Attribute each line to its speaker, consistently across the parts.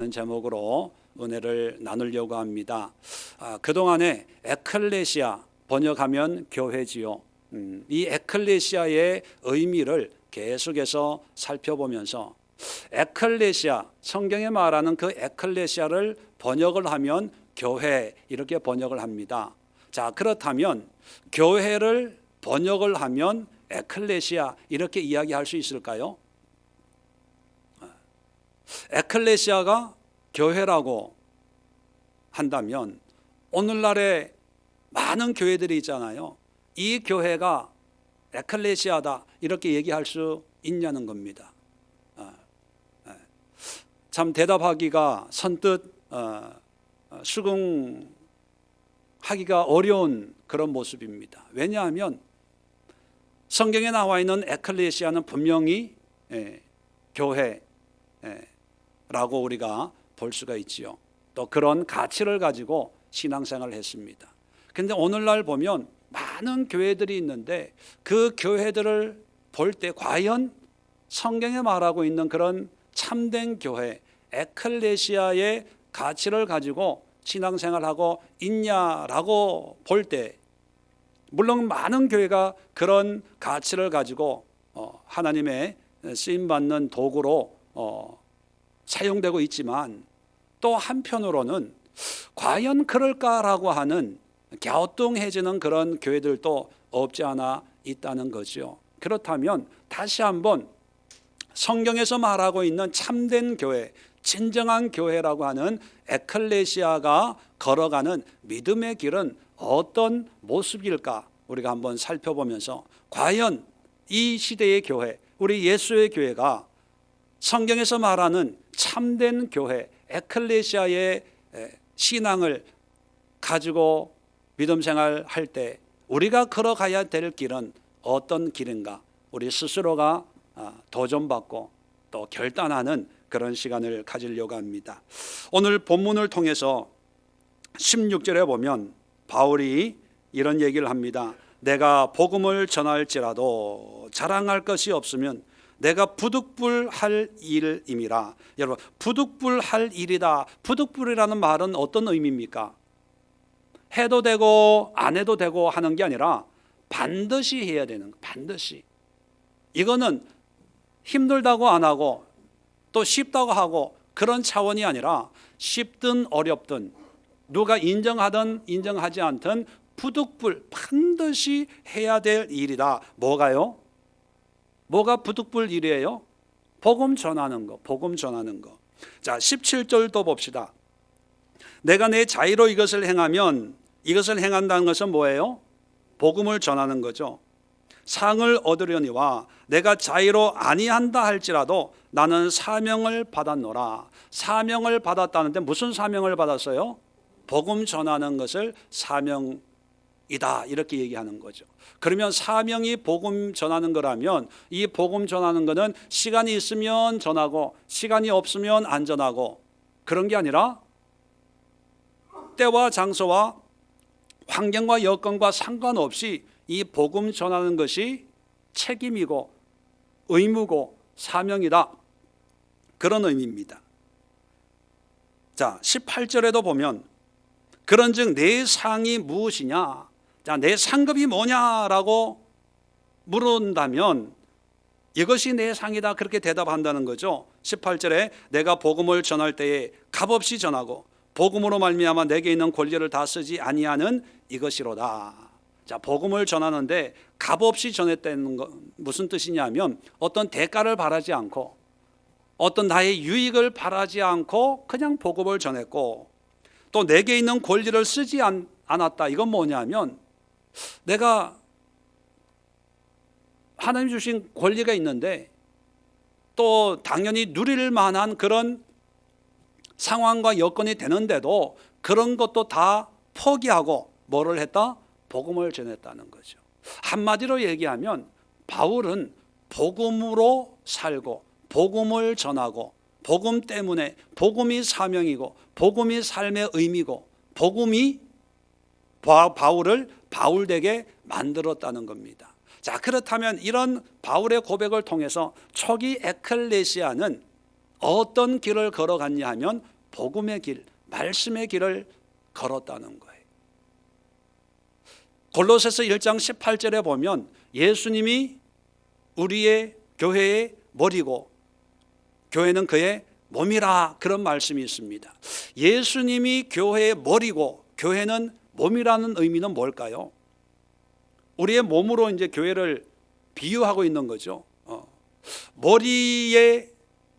Speaker 1: 제목으로 은혜를 나누려고 합니다. 그동안에 에클레시아 번역하면 교회지요. 이 에클레시아의 의미를 계속해서 살펴보면서 에클레시아, 성경에 말하는 그 에클레시아를 번역을 하면 교회 이렇게 번역을 합니다. 자, 그렇다면 교회를 번역을 하면 에클레시아 이렇게 이야기할 수 있을까요? 에클레시아가 교회라고 한다면 오늘날에 많은 교회들이 있잖아요. 이 교회가 에클레시아다 이렇게 얘기할 수 있냐는 겁니다. 참 대답하기가 선뜻 수긍하기가 어려운 그런 모습입니다. 왜냐하면 성경에 나와 있는 에클레시아는 분명히 교회 라고 우리가 볼 수가 있지요. 또 그런 가치를 가지고 신앙생활을 했습니다. 근데 오늘날 보면 많은 교회들이 있는데 그 교회들을 볼 때 과연 성경에 말하고 있는 그런 참된 교회, 에클레시아의 가치를 가지고 신앙생활하고 있냐라고 볼 때 물론 많은 교회가 그런 가치를 가지고 하나님의 쓰임받는 도구로 사용되고 있지만 또 한편으로는 과연 그럴까라고 하는 갸우뚱해지는 그런 교회들도 없지 않아 있다는 거죠. 그렇다면 다시 한번 성경에서 말하고 있는 참된 교회, 진정한 교회라고 하는 에클레시아가 걸어가는 믿음의 길은 어떤 모습일까 우리가 한번 살펴보면서 과연 이 시대의 교회, 우리 예수의 교회가 성경에서 말하는 참된 교회, 에클레시아의 신앙을 가지고 믿음 생활할 때 우리가 걸어가야 될 길은 어떤 길인가? 우리 스스로가 도전받고 또 결단하는 그런 시간을 가지려고 합니다. 오늘 본문을 통해서 16절에 보면 바울이 이런 얘기를 합니다. 내가 복음을 전할지라도 자랑할 것이 없으면 내가 부득불할 일임이라. 여러분, 부득불할 일이다. 부득불이라는 말은 어떤 의미입니까? 해도 되고 안 해도 되고 하는 게 아니라 반드시 해야 되는 거. 반드시. 이거는 힘들다고 안 하고 또 쉽다고 하고 그런 차원이 아니라 쉽든 어렵든 누가 인정하든 인정하지 않든 부득불 반드시 해야 될 일이다. 뭐가요? 뭐가 부득불 일이에요? 복음 전하는 거, 복음 전하는 거. 자, 17절도 봅시다. 내가 내 자의로 이것을 행하면 이것을 행한다는 것은 뭐예요? 복음을 전하는 거죠. 상을 얻으려니와 내가 자의로 아니한다 할지라도 나는 사명을 받았노라. 사명을 받았다는데 무슨 사명을 받았어요? 복음 전하는 것을 사명이다 이렇게 얘기하는 거죠. 그러면 사명이 복음 전하는 거라면 이 복음 전하는 거는 시간이 있으면 전하고 시간이 없으면 안 전하고 그런 게 아니라 때와 장소와 환경과 여건과 상관없이 이 복음 전하는 것이 책임이고 의무고 사명이다 그런 의미입니다. 자, 18절에도 보면 그런즉 내 상이 무엇이냐? 자, 내 상급이 뭐냐라고 물은다면 이것이 내 상이다 그렇게 대답한다는 거죠. 18절에 내가 복음을 전할 때에 값없이 전하고 복음으로 말미암아 내게 있는 권리를 다 쓰지 아니하는 이것이로다. 자, 복음을 전하는데 값없이 전했다는 건 무슨 뜻이냐면 어떤 대가를 바라지 않고 어떤 나의 유익을 바라지 않고 그냥 복음을 전했고 또 내게 있는 권리를 쓰지 않았다. 이건 뭐냐면 내가 하나님 주신 권리가 있는데 또 당연히 누릴 만한 그런 상황과 여건이 되는데도 그런 것도 다 포기하고 뭐를 했다? 복음을 전했다는 거죠. 한마디로 얘기하면 바울은 복음으로 살고 복음을 전하고 복음 때문에 복음이 사명이고 복음이 삶의 의미고 복음이 바울을 바울되게 만들었다는 겁니다. 자, 그렇다면 이런 바울의 고백을 통해서 초기 에클레시아는 어떤 길을 걸어갔냐 하면 복음의 길, 말씀의 길을 걸었다는 거예요. 골로새서 1장 18절에 보면 예수님이 우리의 교회의 머리고 교회는 그의 몸이라, 그런 말씀이 있습니다. 예수님이 교회의 머리고 교회는 몸이라는 의미는 뭘까요? 우리의 몸으로 이제 교회를 비유하고 있는 거죠. 머리의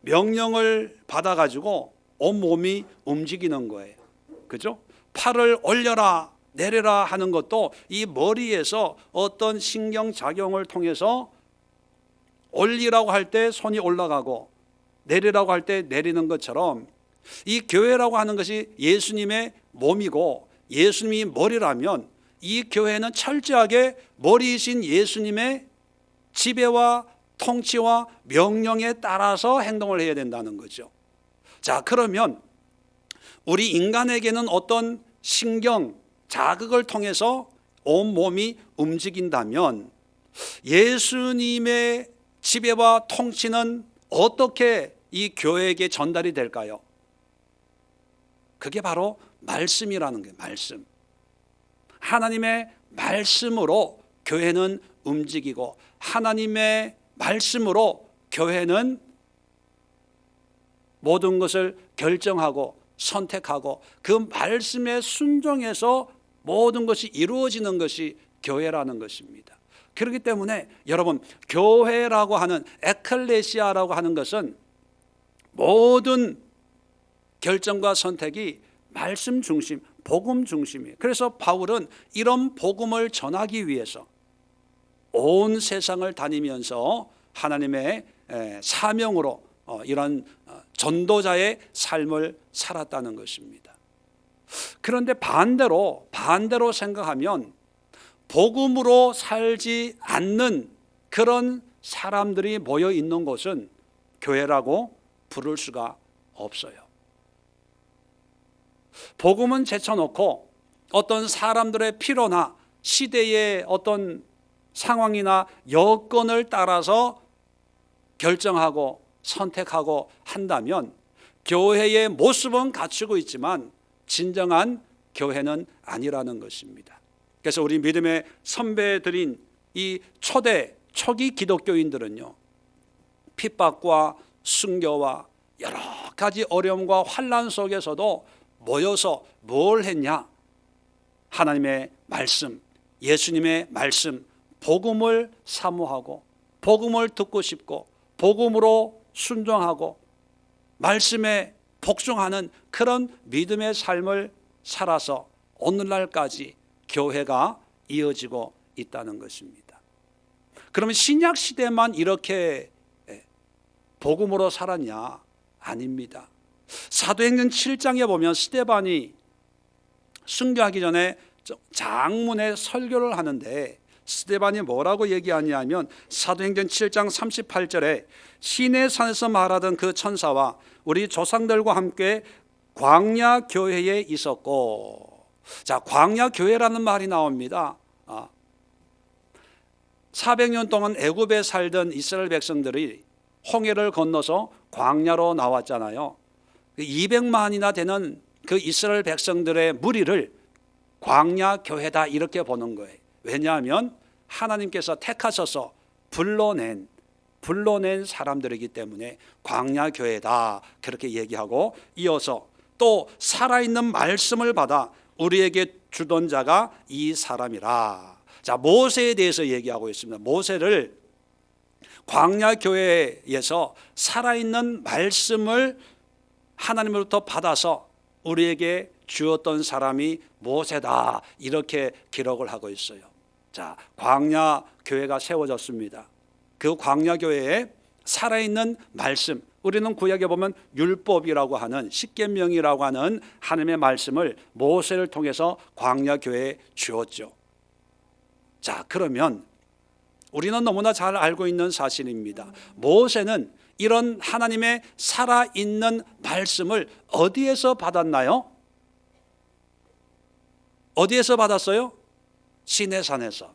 Speaker 1: 명령을 받아가지고 온 몸이 움직이는 거예요. 그죠? 팔을 올려라 내려라 하는 것도 이 머리에서 어떤 신경작용을 통해서 올리라고 할 때 손이 올라가고 내리라고 할 때 내리는 것처럼 이 교회라고 하는 것이 예수님의 몸이고 예수님이 머리라면 이 교회는 철저하게 머리이신 예수님의 지배와 통치와 명령에 따라서 행동을 해야 된다는 거죠. 자, 그러면 우리 인간에게는 어떤 신경, 자극을 통해서 온 몸이 움직인다면 예수님의 지배와 통치는 어떻게 이 교회에게 전달이 될까요? 그게 바로 말씀이라는 거예요. 말씀. 하나님의 말씀으로 교회는 움직이고 하나님의 말씀으로 교회는 모든 것을 결정하고 선택하고 그 말씀에 순종해서 모든 것이 이루어지는 것이 교회라는 것입니다. 그렇기 때문에 여러분, 교회라고 하는, 에클레시아라고 하는 것은 모든 결정과 선택이 말씀 중심, 복음 중심이에요. 그래서 바울은 이런 복음을 전하기 위해서 온 세상을 다니면서 하나님의 사명으로 이런 전도자의 삶을 살았다는 것입니다. 그런데 반대로 생각하면 복음으로 살지 않는 그런 사람들이 모여 있는 곳은 교회라고 부를 수가 없어요. 복음은 제쳐놓고 어떤 사람들의 필요나 시대의 어떤 상황이나 여건을 따라서 결정하고 선택하고 한다면 교회의 모습은 갖추고 있지만 진정한 교회는 아니라는 것입니다. 그래서 우리 믿음의 선배들인 이 초기 기독교인들은요, 핍박과 순교와 여러 가지 어려움과 환난 속에서도 모여서 뭘 했냐? 하나님의 말씀, 예수님의 말씀, 복음을 사모하고 복음을 듣고 싶고 복음으로 순종하고 말씀에 복종하는 그런 믿음의 삶을 살아서 오늘날까지 교회가 이어지고 있다는 것입니다. 그러면 신약 시대만 이렇게 복음으로 살았냐? 아닙니다. 사도행전 7장에 보면 스데반이 순교하기 전에 장문의 설교를 하는데 스데반이 뭐라고 얘기하냐면 사도행전 7장 38절에 시내산에서 말하던 그 천사와 우리 조상들과 함께 광야 교회에 있었고, 자, 광야 교회라는 말이 나옵니다. 400년 동안 애굽에 살던 이스라엘 백성들이 홍해를 건너서 광야로 나왔잖아요. 200만이나 되는 그 이스라엘 백성들의 무리를 광야 교회다 이렇게 보는 거예요. 왜냐하면 하나님께서 택하셔서 불러낸 사람들이기 때문에 광야 교회다 그렇게 얘기하고, 이어서 또 살아있는 말씀을 받아 우리에게 주던 자가 이 사람이라. 자, 모세에 대해서 얘기하고 있습니다. 모세를 광야 교회에서 살아있는 말씀을 하나님으로부터 받아서 우리에게 주었던 사람이 모세다 이렇게 기록을 하고 있어요. 자, 광야 교회가 세워졌습니다. 그 광야 교회에 살아있는 말씀, 우리는 구약에 보면 율법이라고 하는 십계명이라고 하는 하나님의 말씀을 모세를 통해서 광야 교회에 주었죠. 자, 그러면 우리는 너무나 잘 알고 있는 사실입니다. 모세는 이런 하나님의 살아있는 말씀을 어디에서 받았나요? 어디에서 받았어요? 시내산에서.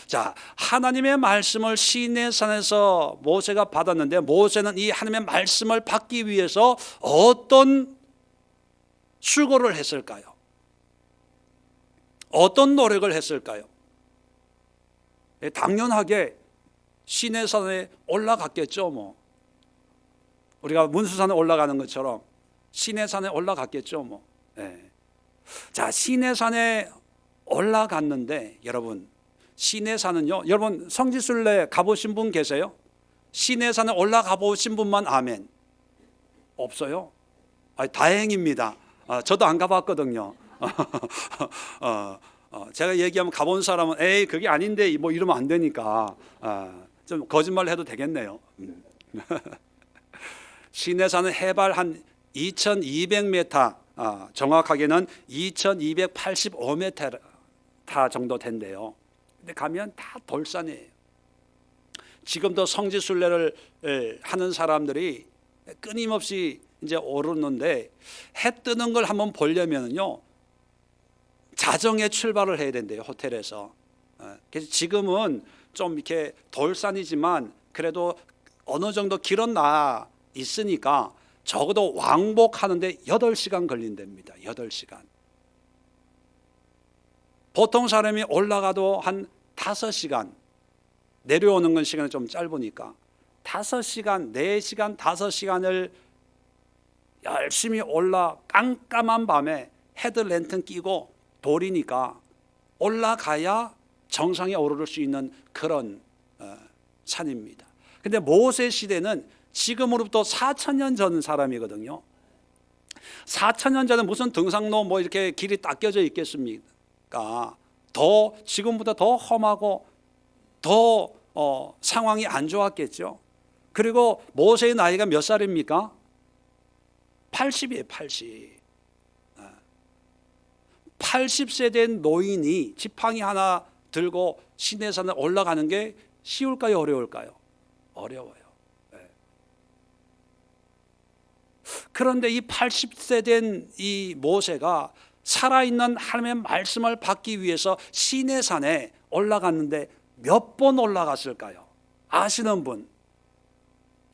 Speaker 1: 자, 하나님의 말씀을 시내산에서 모세가 받았는데 모세는 이 하나님의 말씀을 받기 위해서 어떤 수고를 했을까요? 어떤 노력을 했을까요? 당연하게 시내산에 올라갔겠죠. 뭐 우리가 문수산에 올라가는 것처럼 시내산에 올라갔겠죠. 뭐. 자, 시내산에 올라갔는데 여러분, 시내산은요, 여러분 성지순례 가보신 분 계세요? 시내산에 올라가 보신 분만 아멘. 없어요? 다행입니다. 저도 안 가봤거든요. 제가 얘기하면 가본 사람은 에이 그게 아닌데 뭐 이러면 안 되니까 좀 거짓말 해도 되겠네요. 시내산은 해발 한 2200m, 정확하게는 2285m 정도 된대요. 근데 가면 다 돌산이에요. 지금도 성지순례를 하는 사람들이 끊임없이 이제 오르는데 해 뜨는 걸 한번 보려면요 자정에 출발을 해야 된대요, 호텔에서. 그래서 지금은 좀 이렇게 돌산이지만 그래도 어느 정도 길은 나 있으니까 적어도 왕복하는데 8시간 걸린답니다. 8시간. 보통 사람이 올라가도 한 5시간, 내려오는 건 시간이 좀 짧으니까 5시간, 4시간, 5시간을 열심히 올라 깜깜한 밤에 헤드랜턴 끼고 돌이니까 올라가야 정상에 오를 수 있는 그런 산입니다. 근데 모세 시대는 지금으로부터 4,000년 전 사람이거든요. 4,000년 전에 무슨 등산로 뭐 이렇게 길이 닦여져 있겠습니까? 더 지금보다 더 험하고 더 상황이 안 좋았겠죠. 그리고 모세의 나이가 몇 살입니까? 80이에요. 80. 80세 된 노인이 지팡이 하나 들고 시내산에 올라가는 게 쉬울까요? 어려울까요? 어려워요. 그런데 이 80세 된 이 모세가 살아있는 하나님의 말씀을 받기 위해서 시내산에 올라갔는데 몇 번 올라갔을까요? 아시는 분?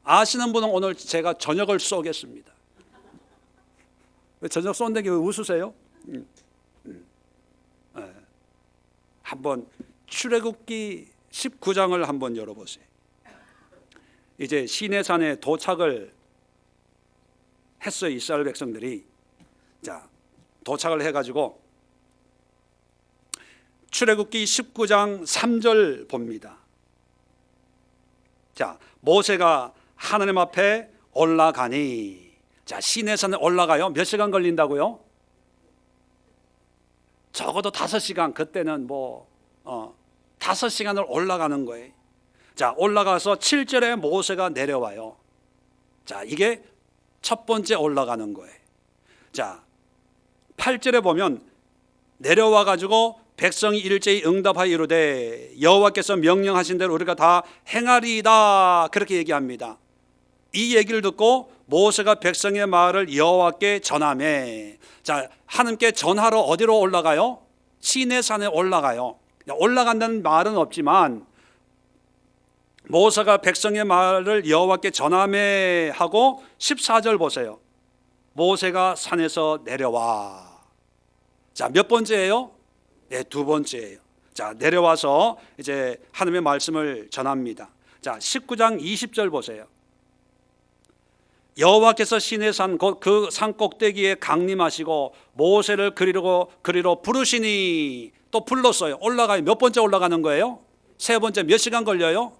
Speaker 1: 아시는 분은 오늘 제가 저녁을 쏘겠습니다. 왜 저녁 쏜다는 게 왜 웃으세요? 한번 출애굽기 19장을 한번 열어보세요. 이제 시내산에 도착을 했어요. 이스라엘 백성들이. 자, 도착을 해가지고 출애굽기 19장 3절 봅니다. 자, 모세가 하나님 앞에 올라가니. 자, 시내산에 올라가요. 몇 시간 걸린다고요? 적어도 5시간. 그때는 5시간을 올라가는 거예요. 자, 올라가서 7절에 모세가 내려와요. 자, 이게 첫 번째 올라가는 거예요. 자, 8절에 보면 내려와 가지고 백성이 일제히 응답하여 이르되 여호와께서 명령하신 대로 우리가 다 행하리이다. 그렇게 얘기합니다. 이 얘기를 듣고 모세가 백성의 말을 여호와께 전하매. 자, 하나님께 전하러 어디로 올라가요? 시내산에 올라가요. 올라간다는 말은 없지만 모세가 백성의 말을 여호와께 전하매 하고 14절 보세요. 모세가 산에서 내려와. 자, 몇 번째예요? 네, 두 번째예요. 자, 내려와서 이제 하나님의 말씀을 전합니다. 자, 19장 20절 보세요. 여호와께서 시내산 그 산 꼭대기에 강림하시고 모세를 그리로 부르시니. 또 불렀어요. 올라가요. 몇 번째 올라가는 거예요? 세 번째. 몇 시간 걸려요?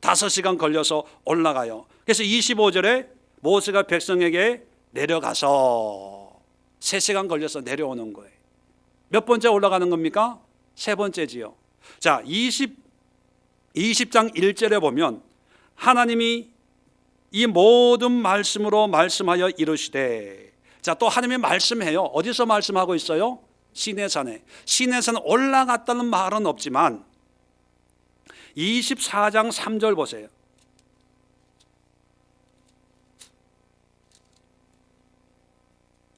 Speaker 1: 5시간 걸려서 올라가요. 그래서 25절에 모세가 백성에게 내려가서 3시간 걸려서 내려오는 거예요. 몇 번째 올라가는 겁니까? 세 번째지요. 자, 20장 1절에 보면 하나님이 이 모든 말씀으로 말씀하여 이르시되. 자, 또 하나님이 말씀해요. 어디서 말씀하고 있어요? 시내산에. 시내산 올라갔다는 말은 없지만 24장 3절 보세요.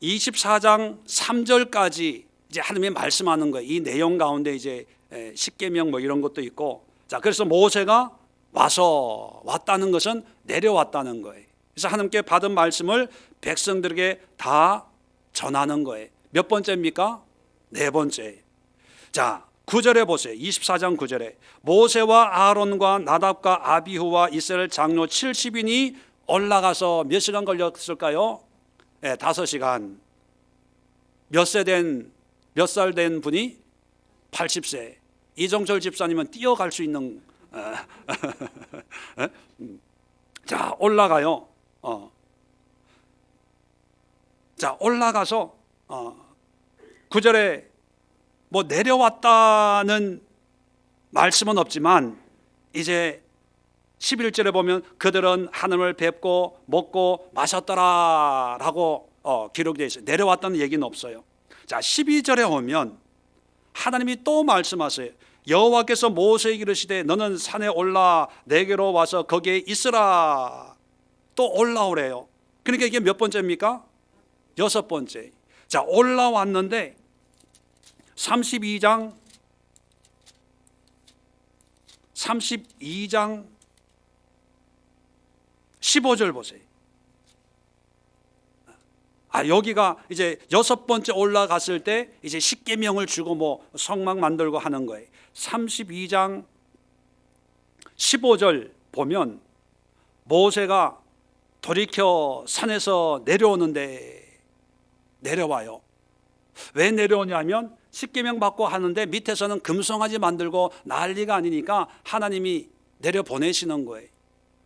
Speaker 1: 24장 3절까지 이제 하나님이 말씀하는 거예요. 이 내용 가운데 이제 십계명 뭐 이런 것도 있고, 자, 그래서 모세가 왔다는 것은 내려왔다는 거예요. 그래서 하나님께 받은 말씀을 백성들에게 다 전하는 거예요. 몇 번째입니까? 네 번째. 자, 9절에 보세요. 24장 9절에 모세와 아론과 나답과 아비후와 이스라엘 장로 70인이 올라가서 몇 시간 걸렸을까요? 5시간. 몇 살 된 분이 80세. 이정철 집사님은 뛰어갈 수 있는 자, 올라가요. 자, 올라가서 9절에 뭐 내려왔다는 말씀은 없지만 이제 11절에 보면 그들은 하늘을 뵙고 먹고 마셨더라라고 기록되어 있어요. 내려왔다는 얘기는 없어요. 자, 12절에 오면 하나님이 또 말씀하세요. 여호와께서 모세에게 이르시되 너는 산에 올라 내게로 와서 거기에 있으라. 또 올라오래요. 그러니까 이게 몇 번째입니까? 6번째. 자, 올라왔는데 32장 15절 보세요. 여기가 이제 6번째 올라갔을 때 이제 십계명을 주고 뭐 성막 만들고 하는 거예요. 32장 15절 보면 모세가 돌이켜 산에서 내려오는데 내려와요. 왜 내려오냐면 십계명 받고 하는데 밑에서는 금송아지 만들고 난리가 아니니까 하나님이 내려 보내시는 거예요.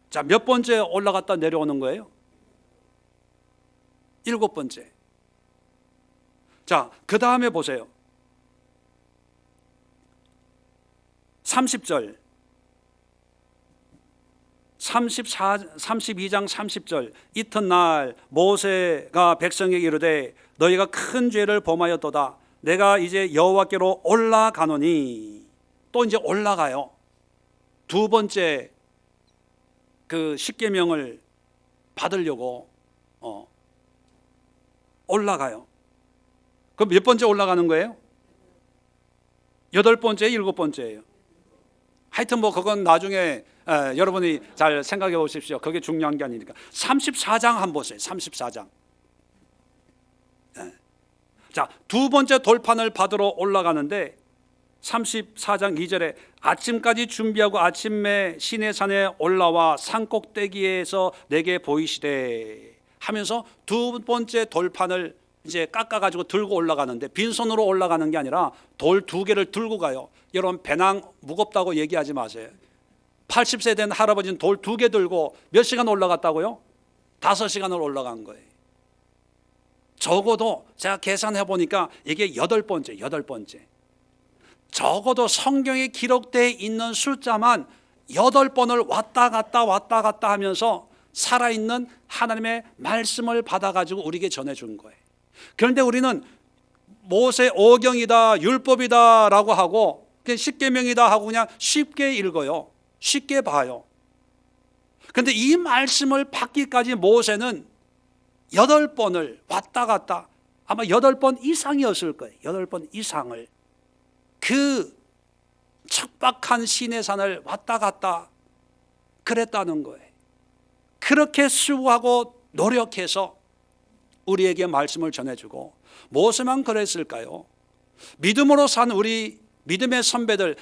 Speaker 1: 자, 몇 번째 올라갔다 내려오는 거예요? 7번째. 자, 그 다음에 보세요. 30절 32장 30절 이튿날 모세가 백성에게 이르되 너희가 큰 죄를 범하였도다. 내가 이제 여호와께로 올라가노니. 또 이제 올라가요. 두 번째 그 십계명을 받으려고 올라가요. 그럼 몇 번째 올라가는 거예요? 8번째, 7번째예요. 하여튼 뭐 그건 나중에 여러분이 잘 생각해 보십시오. 그게 중요한 게 아니니까. 34장 한번 보세요. 34장. 자, 두 번째 돌판을 받으러 올라가는데 34장 2절에 아침까지 준비하고 아침에 시내산에 올라와 산 꼭대기에서 내게 보이시되 하면서 두 번째 돌판을 이제 깎아가지고 들고 올라가는데 빈손으로 올라가는 게 아니라 돌 2개를 들고 가요. 여러분 배낭 무겁다고 얘기하지 마세요. 80세 된 할아버지는 돌 2개 들고 몇 시간 올라갔다고요? 5시간을 올라간 거예요. 적어도 제가 계산해 보니까 이게 8번째. 적어도 성경에 기록되어 있는 숫자만 8번을 왔다 갔다 하면서 살아있는 하나님의 말씀을 받아가지고 우리에게 전해준 거예요. 그런데 우리는 모세 오경이다 율법이다 라고 하고 그냥 십계명이다 하고 그냥 쉽게 읽어요. 쉽게 봐요. 그런데 이 말씀을 받기까지 모세는 8번을 왔다 갔다 아마 8번 이상이었을 거예요. 8번 이상을 그 척박한 시내산을 왔다 갔다 그랬다는 거예요. 그렇게 수고하고 노력해서 우리에게 말씀을 전해주고 무엇만 그랬을까요? 믿음으로 산 우리 믿음의 선배들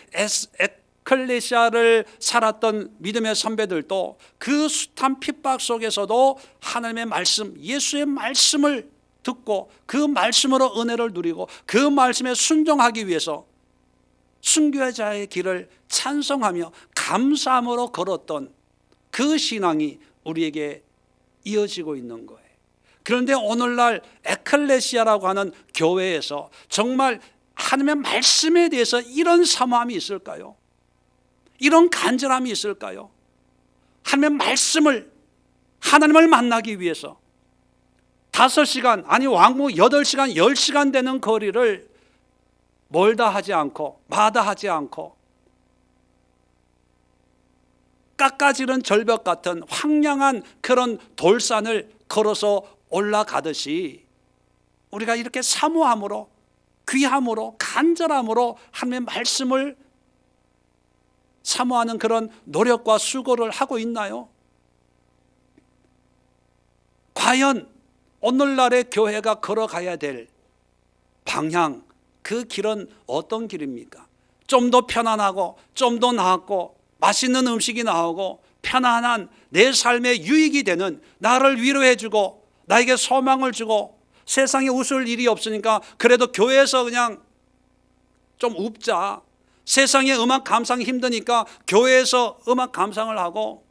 Speaker 1: 에클레시아를 살았던 믿음의 선배들도 그 숱한 핍박 속에서도 하나님의 말씀 예수의 말씀을 듣고 그 말씀으로 은혜를 누리고 그 말씀에 순종하기 위해서 순교자의 길을 찬송하며 감사함으로 걸었던 그 신앙이 우리에게 이어지고 있는 거예요. 그런데 오늘날 에클레시아라고 하는 교회에서 정말 하나님의 말씀에 대해서 이런 사모함이 있을까요? 이런 간절함이 있을까요? 하나님의 말씀을 하나님을 만나기 위해서 5시간 아니 왕복 8시간 10시간 되는 거리를 멀다 하지 않고 마다하지 않고 깎아지른 절벽 같은 황량한 그런 돌산을 걸어서 올라가듯이 우리가 이렇게 사모함으로 귀함으로 간절함으로 하나님의 말씀을 사모하는 그런 노력과 수고를 하고 있나요? 과연 오늘날의 교회가 걸어가야 될 방향, 그 길은 어떤 길입니까? 좀 더 편안하고 좀 더 나았고 맛있는 음식이 나오고 편안한 내 삶에 유익이 되는, 나를 위로해주고 나에게 소망을 주고 세상에 웃을 일이 없으니까 그래도 교회에서 그냥 좀 웃자, 세상에 음악 감상이 힘드니까 교회에서 음악 감상을 하고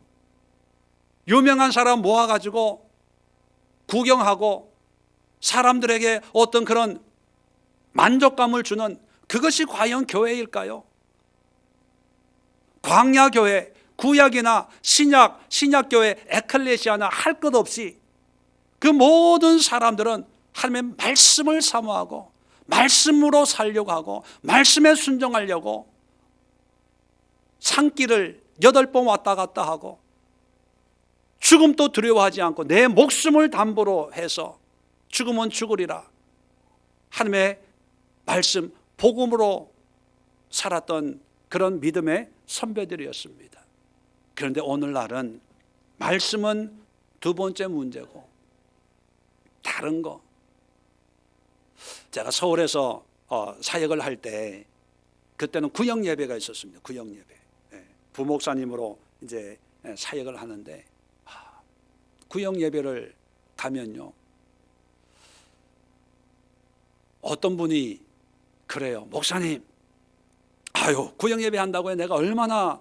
Speaker 1: 유명한 사람 모아가지고 구경하고 사람들에게 어떤 그런 만족감을 주는, 그것이 과연 교회일까요? 광야교회, 구약이나 신약교회, 에클레시아나 할 것 없이 그 모든 사람들은 하나님의 말씀을 사모하고 말씀으로 살려고 하고 말씀에 순종하려고 산길을 8번 왔다 갔다 하고 죽음도 두려워하지 않고 내 목숨을 담보로 해서 죽으면 죽으리라 하나님의 말씀, 복음으로 살았던 그런 믿음의 선배들이었습니다. 그런데 오늘날은 말씀은 두 번째 문제고 다른 거. 제가 서울에서 사역을 할 때 그때는 구역 예배가 있었습니다. 구역 예배. 부목사님으로 이제 사역을 하는데 구역 예배를 가면요, 어떤 분이 그래요. 목사님, 구역 예배 한다고 해 내가 얼마나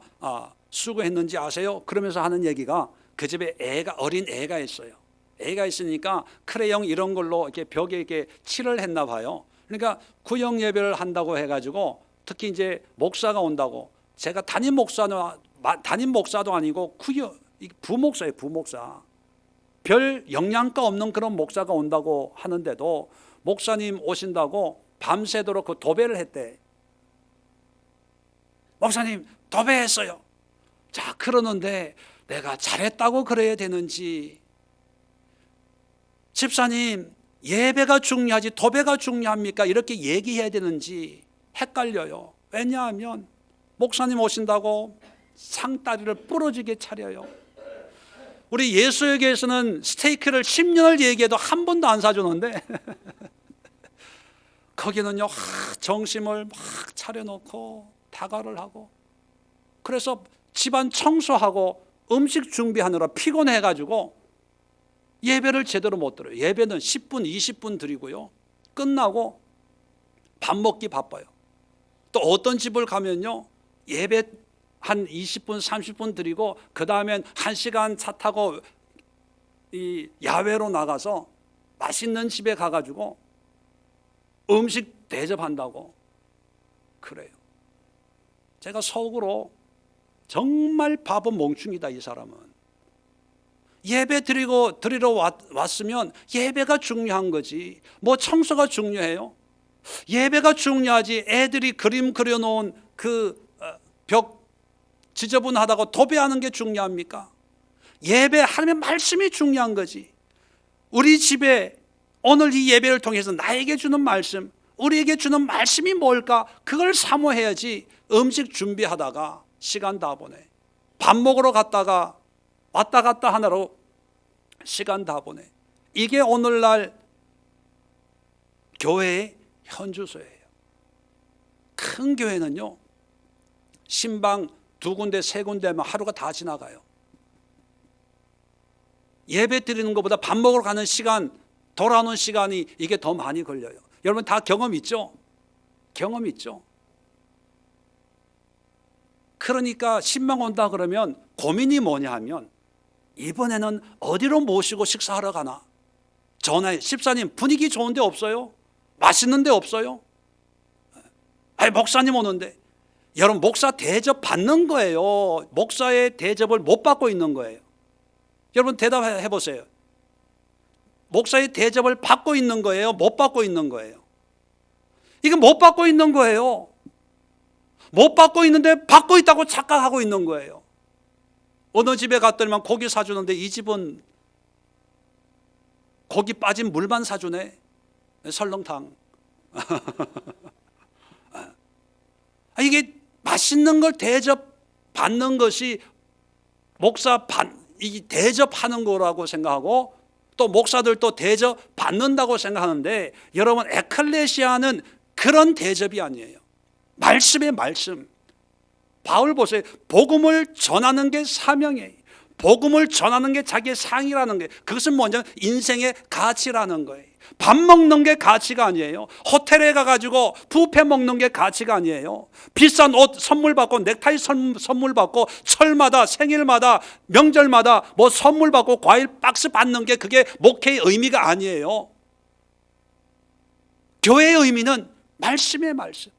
Speaker 1: 수고했는지 아세요? 그러면서 하는 얘기가, 그 집에 어린 애가 있어요. 애가 있으니까 크레용 이런 걸로 이렇게 벽에 이렇게 칠을 했나 봐요. 그러니까 구역 예배를 한다고 해가지고 특히 이제 목사가 온다고, 제가 담임 목사도 아니고 부목사예요. 부목사. 별 영양가 없는 그런 목사가 온다고 하는데도 목사님 오신다고 밤새도록 그 도배를 했대. 목사님 도배했어요. 자, 그러는데 내가 잘했다고 그래야 되는지, 집사님 예배가 중요하지 도배가 중요합니까? 이렇게 얘기해야 되는지 헷갈려요. 왜냐하면 목사님 오신다고 상다리를 부러지게 차려요. 우리 예수에게서는 스테이크를 10년을 얘기해도 한 번도 안 사주는데 거기는요, 정심을 막 차려놓고 다가를 하고, 그래서 집안 청소하고 음식 준비하느라 피곤해가지고 예배를 제대로 못 드려요. 예배는 10분 20분 드리고요, 끝나고 밥 먹기 바빠요. 또 어떤 집을 가면요, 예배 한 20분 30분 드리고 그 다음엔 1시간 차 타고 이 야외로 나가서 맛있는 집에 가가지고 음식 대접한다고 그래요. 제가 속으로 정말 바보 멍충이다, 이 사람은. 예배 드리러 왔으면 예배가 중요한 거지, 뭐 청소가 중요해요? 예배가 중요하지. 애들이 그림 그려놓은 그 벽 지저분하다고 도배하는 게 중요합니까? 예배, 하나님의 말씀이 중요한 거지. 우리 집에 오늘 이 예배를 통해서 나에게 주는 말씀, 우리에게 주는 말씀이 뭘까? 그걸 사모해야지. 음식 준비하다가 시간 다 보내. 밥 먹으러 갔다가 왔다 갔다 하느라고 시간 다 보내. 이게 오늘날 교회의 현주소예요. 큰 교회는요, 신방 2군데 3군데면 하루가 다 지나가요. 예배 드리는 것보다 밥 먹으러 가는 시간, 돌아오는 시간이 이게 더 많이 걸려요. 여러분 다 경험 있죠? 경험 있죠? 그러니까 신방 온다 그러면 고민이 뭐냐 하면, 이번에는 어디로 모시고 식사하러 가나? 전화해. 집사님 분위기 좋은 데 없어요? 맛있는 데 없어요? 아니 목사님 오는데. 여러분 목사 대접 받는 거예요. 목사의 대접을 못 받고 있는 거예요. 여러분 대답해 보세요. 목사의 대접을 받고 있는 거예요? 못 받고 있는 거예요? 이거 못 받고 있는 거예요. 못 받고 있는데 받고 있다고 착각하고 있는 거예요. 어느 집에 갔더니만 고기 사주는데 이 집은 고기 빠진 물만 사주네. 설렁탕. 이게 맛있는 걸 대접받는 것이 이 대접하는 거라고 생각하고 또 목사들도 대접받는다고 생각하는데, 여러분 에클레시아는 그런 대접이 아니에요. 말씀의 말씀. 바울 보세요. 복음을 전하는 게 사명이에요. 복음을 전하는 게 자기의 상이라는 거예요. 그것은 뭐냐면 인생의 가치라는 거예요. 밥 먹는 게 가치가 아니에요. 호텔에 가가지고 뷔페 먹는 게 가치가 아니에요. 비싼 옷 선물 받고 넥타이 선물 받고 설마다 생일마다 명절마다 뭐 선물 받고 과일 박스 받는 게 그게 목회의 의미가 아니에요. 교회의 의미는 말씀의 말씀.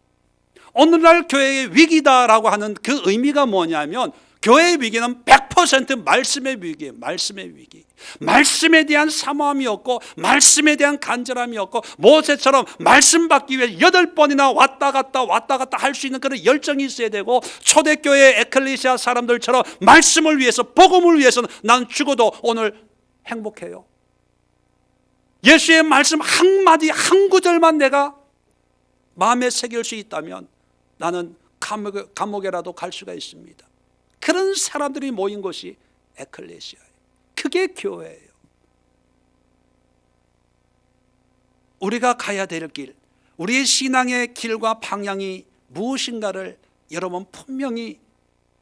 Speaker 1: 오늘날 교회의 위기다라고 하는 그 의미가 뭐냐면, 교회의 위기는 100% 말씀의 위기예요. 말씀의 위기. 말씀에 대한 사모함이 없고 말씀에 대한 간절함이 없고, 모세처럼 말씀 받기 위해 8번이나 왔다 갔다 할 수 있는 그런 열정이 있어야 되고, 초대교회 에클레시아 사람들처럼 말씀을 위해서, 복음을 위해서는 난 죽어도 오늘 행복해요. 예수의 말씀 한마디 한 구절만 내가 마음에 새길 수 있다면 나는 감옥에라도 갈 수가 있습니다. 그런 사람들이 모인 곳이 에클레시아예요. 그게 교회예요. 우리가 가야 될 길, 우리의 신앙의 길과 방향이 무엇인가를 여러분 분명히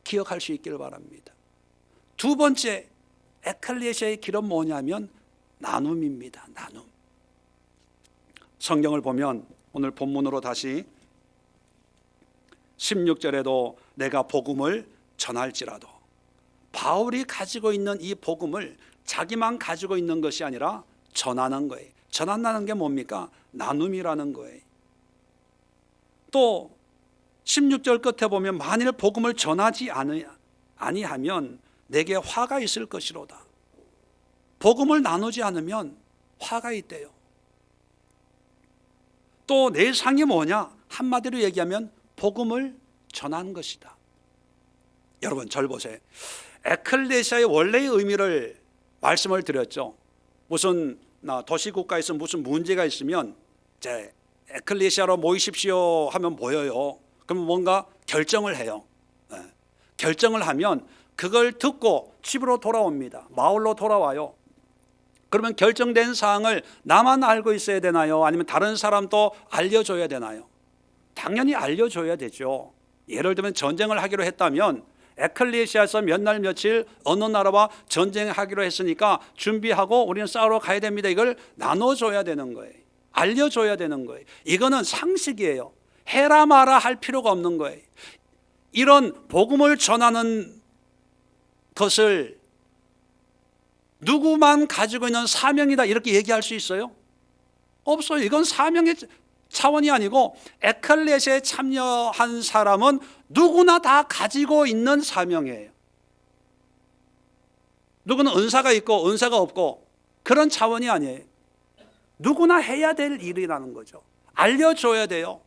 Speaker 1: 기억할 수 있기를 바랍니다. 두 번째, 에클레시아의 길은 뭐냐면 나눔입니다. 나눔. 성경을 보면 오늘 본문으로 다시 16절에도 내가 복음을 전할지라도, 바울이 가지고 있는 이 복음을 자기만 가지고 있는 것이 아니라 전하는 거예요. 전한다는 게 뭡니까? 나눔이라는 거예요. 또 16절 끝에 보면 만일 복음을 전하지 아니하면 내게 화가 있을 것이로다. 복음을 나누지 않으면 화가 있대요. 또 내 상이 뭐냐? 한마디로 얘기하면 복음을 전한 것이다. 여러분 절 보세요. 에클레시아의 원래의 의미를 말씀을 드렸죠. 무슨 도시국가에서 무슨 문제가 있으면 이제 에클레시아로 모이십시오 하면 모여요. 그럼 뭔가 결정을 해요. 결정을 하면 그걸 듣고 집으로 돌아옵니다. 마을로 돌아와요. 그러면 결정된 사항을 나만 알고 있어야 되나요? 아니면 다른 사람도 알려줘야 되나요? 당연히 알려줘야 되죠. 예를 들면 전쟁을 하기로 했다면 에클레시아에서 몇 날 며칠 어느 나라와 전쟁하기로 했으니까 준비하고 우리는 싸우러 가야 됩니다. 이걸 나눠줘야 되는 거예요. 알려줘야 되는 거예요. 이거는 상식이에요. 해라 마라 할 필요가 없는 거예요. 이런 복음을 전하는 것을 누구만 가지고 있는 사명이다 이렇게 얘기할 수 있어요? 없어요. 이건 사명의 차원이 아니고 에클레시아에 참여한 사람은 누구나 다 가지고 있는 사명이에요. 누구는 은사가 있고 은사가 없고 그런 차원이 아니에요. 누구나 해야 될 일이라는 거죠. 알려줘야 돼요.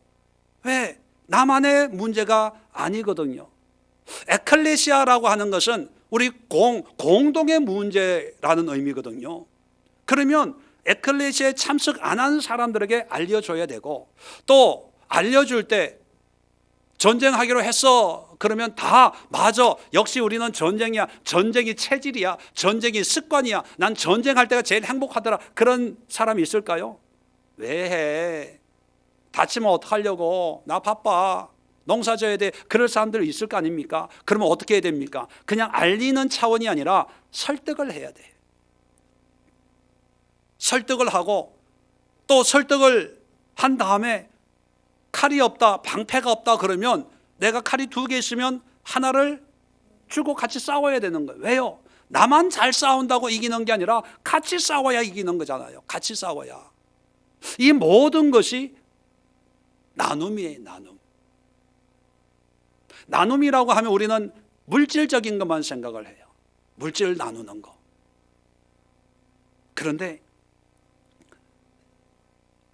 Speaker 1: 왜? 나만의 문제가 아니거든요. 에클레시아라고 하는 것은 우리 공동의 문제라는 의미거든요. 그러면 에클레시아에 참석 안 한 사람들에게 알려줘야 되고, 또 알려줄 때 전쟁하기로 했어 그러면 다 맞아, 역시 우리는 전쟁이야, 전쟁이 체질이야, 전쟁이 습관이야, 난 전쟁할 때가 제일 행복하더라, 그런 사람이 있을까요? 왜 해? 다치면 어떡하려고, 나 바빠, 농사 져야 돼, 그럴 사람들 있을 거 아닙니까? 그러면 어떻게 해야 됩니까? 그냥 알리는 차원이 아니라 설득을 해야 돼. 설득을 하고, 또 설득을 한 다음에 칼이 없다, 방패가 없다 그러면 내가 칼이 2개 있으면 하나를 주고 같이 싸워야 되는 거예요. 왜요? 나만 잘 싸운다고 이기는 게 아니라 같이 싸워야 이기는 거잖아요. 같이 싸워야. 이 모든 것이 나눔이에요. 나눔이라고 하면 우리는 물질적인 것만 생각을 해요. 물질을 나누는 거. 그런데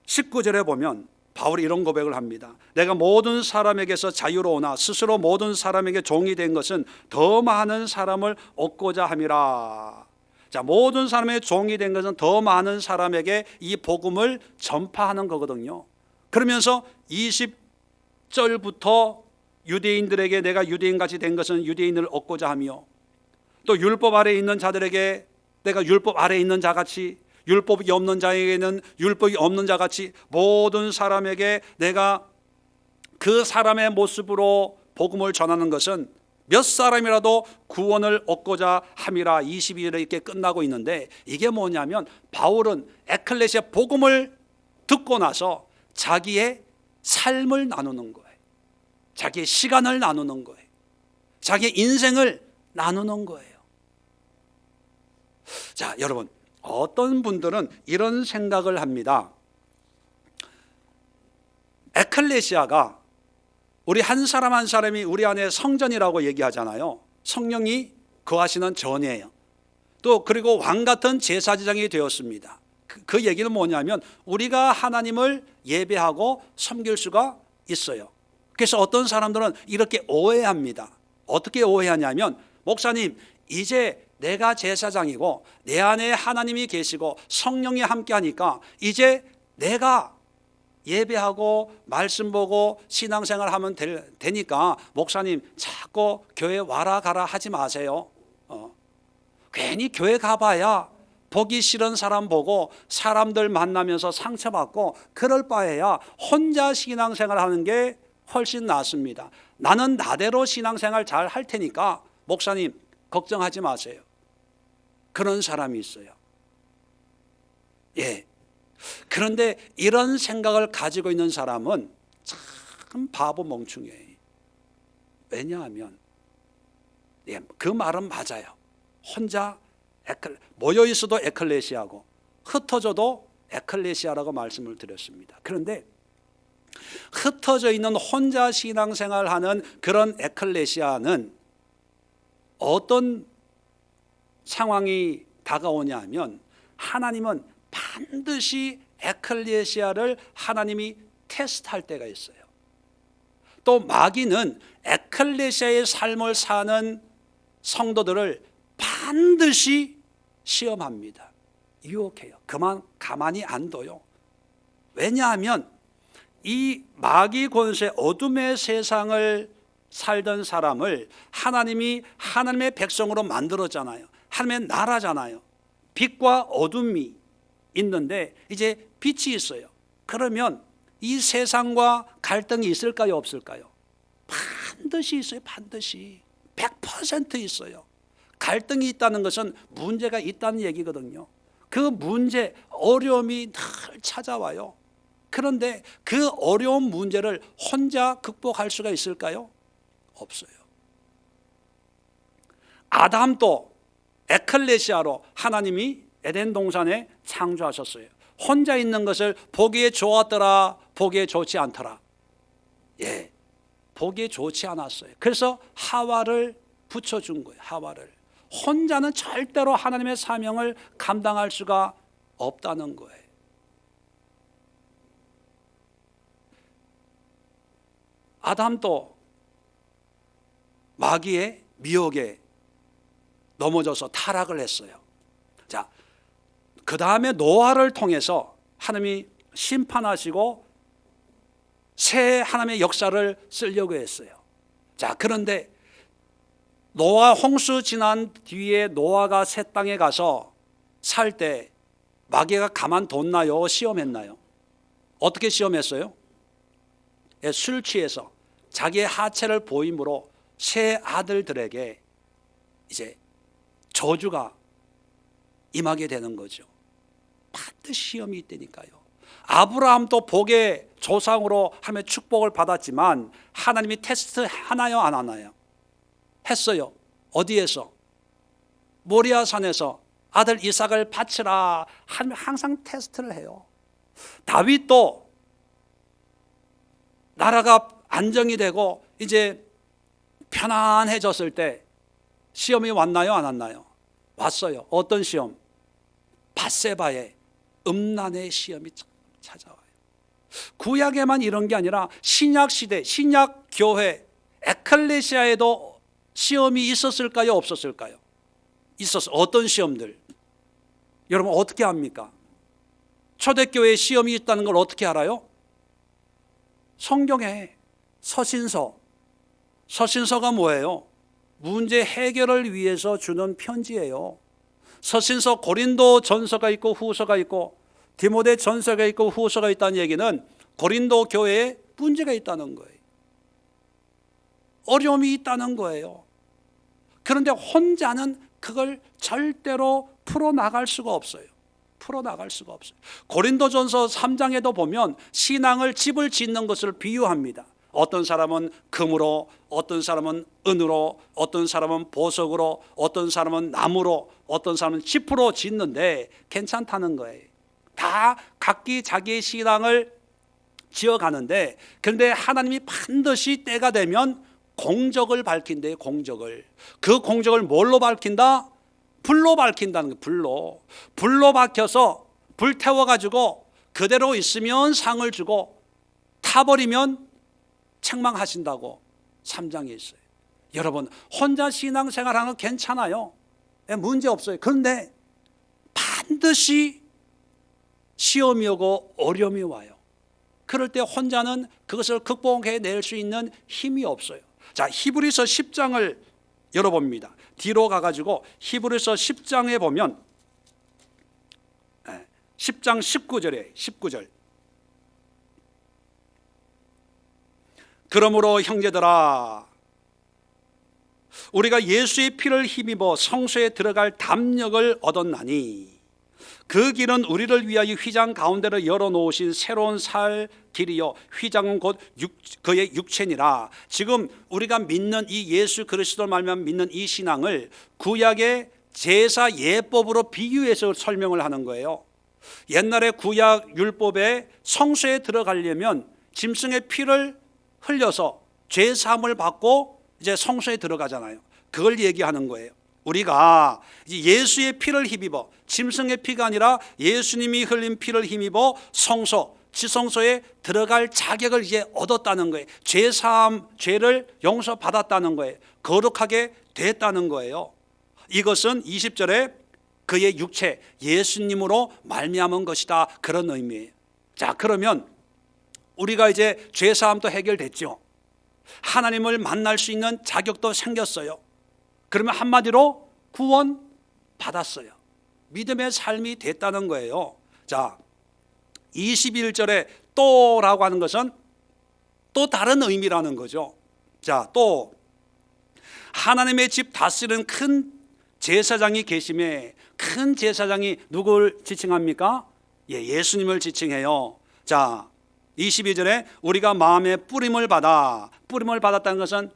Speaker 1: 19절에 보면 바울이 이런 고백을 합니다. 내가 모든 사람에게서 자유로우나 스스로 모든 사람에게 종이 된 것은 더 많은 사람을 얻고자 함이라. 자, 모든 사람의 종이 된 것은 더 많은 사람에게 이 복음을 전파하는 거거든요. 그러면서 20절부터 유대인들에게 내가 유대인같이 된 것은 유대인을 얻고자 하며, 또 율법 아래에 있는 자들에게 내가 율법 아래에 있는 자같이, 율법이 없는 자에게는 율법이 없는 자같이 모든 사람에게 내가 그 사람의 모습으로 복음을 전하는 것은 몇 사람이라도 구원을 얻고자 함이라. 22절에 이렇게 끝나고 있는데, 이게 뭐냐면 바울은 에클레시아 복음을 듣고 나서 자기의 삶을 나누는 거예요. 자기의 시간을 나누는 거예요. 자기의 인생을 나누는 거예요. 자, 여러분, 어떤 분들은 이런 생각을 합니다. 에클레시아가 우리 한 사람 한 사람이 우리 안에 성전이라고 얘기하잖아요. 성령이 거하시는 전이에요. 또 그리고 왕 같은 제사지장이 되었습니다. 그 얘기는 뭐냐면 우리가 하나님을 예배하고 섬길 수가 있어요. 그래서 어떤 사람들은 이렇게 오해합니다. 어떻게 오해하냐면, 목사님, 이제 내가 제사장이고 내 안에 하나님이 계시고 성령이 함께하니까 이제 내가 예배하고 말씀 보고 신앙생활 하면 되니까 목사님 자꾸 교회 와라 가라 하지 마세요. 괜히 교회 가봐야 보기 싫은 사람 보고 사람들 만나면서 상처받고 그럴 바에야 혼자 신앙생활 하는 게 훨씬 낫습니다. 나는 나대로 신앙생활 잘 할 테니까 목사님 걱정하지 마세요. 그런 사람이 있어요. 예. 그런데 이런 생각을 가지고 있는 사람은 참 바보 멍충이에요. 왜냐하면 그 말은 맞아요. 혼자 모여 있어도 에클레시아고 흩어져도 에클레시아라고 말씀을 드렸습니다. 그런데 흩어져 있는 혼자 신앙생활하는 그런 에클레시아는 어떤 상황이 다가오냐 하면, 하나님은 반드시 에클레시아를 하나님이 테스트할 때가 있어요. 또 마귀는 에클레시아의 삶을 사는 성도들을 반드시 시험합니다. 유혹해요. 그만 가만히 안 둬요. 왜냐하면 이 마귀 권세 어둠의 세상을 살던 사람을 하나님이 하나님의 백성으로 만들었잖아요. 하나님의 나라잖아요. 빛과 어둠이 있는데 이제 빛이 있어요. 그러면 이 세상과 갈등이 있을까요, 없을까요? 반드시 있어요. 반드시 100% 있어요. 갈등이 있다는 것은 문제가 있다는 얘기거든요. 그 문제, 어려움이 늘 찾아와요. 그런데 그 어려운 문제를 혼자 극복할 수가 있을까요? 없어요. 아담도 에클레시아로 하나님이 에덴 동산에 창조하셨어요. 혼자 있는 것을 보기에 좋았더라, 보기에 좋지 않더라. 예, 보기에 좋지 않았어요. 그래서 하와를 붙여준 거예요. 하와를. 혼자는 절대로 하나님의 사명을 감당할 수가 없다는 거예요. 아담도 마귀의 미혹에 넘어져서 타락을 했어요. 자, 그 다음에 노아를 통해서 하나님이 심판하시고 새 하나님의 역사를 쓰려고 했어요. 자, 그런데 노아 홍수 지난 뒤에 노아가 새 땅에 가서 살 때 마귀가 가만뒀나요? 시험했나요? 어떻게 시험했어요? 술 취해서 자기의 하체를 보임으로 새 아들들에게 이제 저주가 임하게 되는 거죠. 반드시 시험이 있다니까요. 아브라함도 복의 조상으로 하나님의 축복을 받았지만 하나님이 테스트 하나요, 안 하나요? 했어요. 어디에서? 모리아산에서 아들 이삭을 바치라. 항상 테스트를 해요. 다윗도 나라가 안정이 되고 이제 편안해졌을 때 시험이 왔나요, 안 왔나요? 왔어요. 어떤 시험? 밧세바의 음란의 시험이 찾아와요. 구약에만 이런 게 아니라 신약 시대, 신약 교회, 에클레시아에도 시험이 있었을까요, 없었을까요? 있었어요. 어떤 시험들? 여러분 어떻게 합니까? 초대교회에 시험이 있다는 걸 어떻게 알아요? 성경에 서신서가 뭐예요? 문제 해결을 위해서 주는 편지예요. 서신서 고린도 전서가 있고 후서가 있고 디모데 전서가 있고 후서가 있다는 얘기는 고린도 교회에 문제가 있다는 거예요. 어려움이 있다는 거예요. 그런데 혼자는 그걸 절대로 풀어나갈 수가 없어요. 고린도전서 3장에도 보면 신앙을 집을 짓는 것을 비유합니다. 어떤 사람은 금으로, 어떤 사람은 은으로, 어떤 사람은 보석으로, 어떤 사람은 나무로, 어떤 사람은 짚으로 짓는데 괜찮다는 거예요. 다 각기 자기의 신앙을 지어가는데, 그런데 하나님이 반드시 때가 되면 공적을 밝힌대요. 그 공적을 뭘로 밝힌다? 불로 밝힌다는 거예요. 불로 밝혀서 불 태워가지고 그대로 있으면 상을 주고 타버리면 책망하신다고 3장에 있어요. 여러분, 혼자 신앙생활하는 건 괜찮아요. 문제 없어요. 그런데 반드시 시험이 오고 어려움이 와요. 그럴 때 혼자는 그것을 극복해낼 수 있는 힘이 없어요. 자, 히브리서 10장을 열어봅니다. 뒤로 가가지고 히브리서 10장에 보면 10장 19절. 그러므로 형제들아, 우리가 예수의 피를 힘입어 성소에 들어갈 담력을 얻었나니 그 길은 우리를 위하여 휘장 가운데로 열어놓으신 새로운 살 길이요 휘장은 곧 그의 육체니라. 지금 우리가 믿는 이 예수 그리스도를 말미암아 믿는 이 신앙을 구약의 제사 예법으로 비유해서 설명을 하는 거예요. 옛날에 구약 율법에 성소에 들어가려면 짐승의 피를 흘려서 죄 사함을 받고 이제 성소에 들어가잖아요. 그걸 얘기하는 거예요. 우리가 이제 예수의 피를 힘입어, 짐승의 피가 아니라 예수님이 흘린 피를 힘입어 성소, 지성소에 들어갈 자격을 이제 얻었다는 거예요. 죄 사함, 죄를 용서받았다는 거예요. 거룩하게 됐다는 거예요. 이것은 20절에 그의 육체 예수님으로 말미암은 것이다, 그런 의미예요. 자, 그러면 우리가 이제 죄 사함도 해결됐죠. 하나님을 만날 수 있는 자격도 생겼어요. 그러면 한마디로 구원 받았어요. 믿음의 삶이 됐다는 거예요. 자, 21절에 또라고 하는 것은 또 다른 의미라는 거죠. 자, 또 하나님의 집 다스리는 큰 제사장이 계심에, 큰 제사장이 누굴 지칭합니까? 예수님을 지칭해요. 자, 22절에 우리가 마음에 뿌림을 받았다는 것은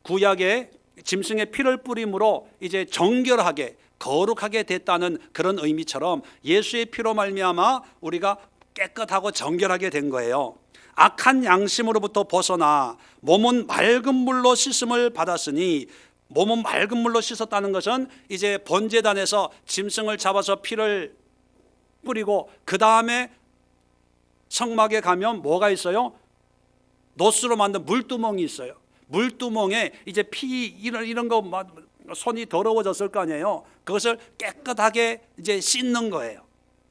Speaker 1: 구약의 짐승의 피를 뿌림으로 이제 정결하게 거룩하게 됐다는 그런 의미처럼 예수의 피로 말미암아 우리가 깨끗하고 정결하게 된 거예요. 악한 양심으로부터 벗어나 몸은 맑은 물로 씻음을 받았으니, 몸은 맑은 물로 씻었다는 것은 이제 번제단에서 짐승을 잡아서 피를 뿌리고 그 다음에 성막에 가면 뭐가 있어요? 노스로 만든 물두멍이 있어요. 물두멍에 이제 피 이런 거 손이 더러워졌을 거 아니에요. 그것을 깨끗하게 이제 씻는 거예요.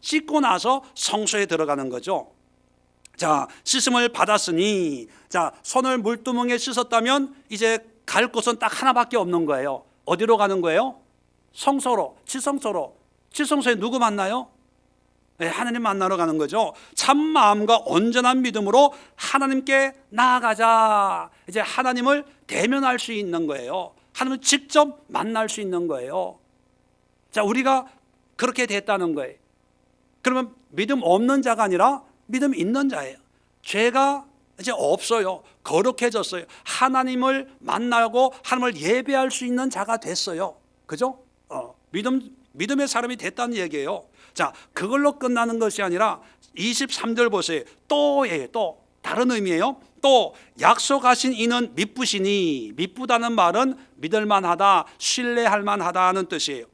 Speaker 1: 씻고 나서 성소에 들어가는 거죠. 자, 씻음을 받았으니, 자, 손을 물두멍에 씻었다면 이제 갈 곳은 딱 하나밖에 없는 거예요. 어디로 가는 거예요? 성소로, 지성소로. 지성소에 누구 만나요? 네, 하나님 만나러 가는 거죠. 참 마음과 온전한 믿음으로 하나님께 나아가자. 이제 하나님을 대면할 수 있는 거예요. 하나님을 직접 만날 수 있는 거예요. 자, 우리가 그렇게 됐다는 거예요. 그러면 믿음 없는 자가 아니라 믿음 있는 자예요. 죄가 이제 없어요. 거룩해졌어요. 하나님을 만나고 하나님을 예배할 수 있는 자가 됐어요. 그죠? 믿음의 사람이 됐다는 얘기예요. 자, 그걸로 끝나는 것이 아니라 23절 보세요. 또예요. 또 다른 의미예요. 또 약속하신 이는 미쁘시니, 미쁘다는 말은 믿을만하다, 신뢰할만하다는 뜻이에요.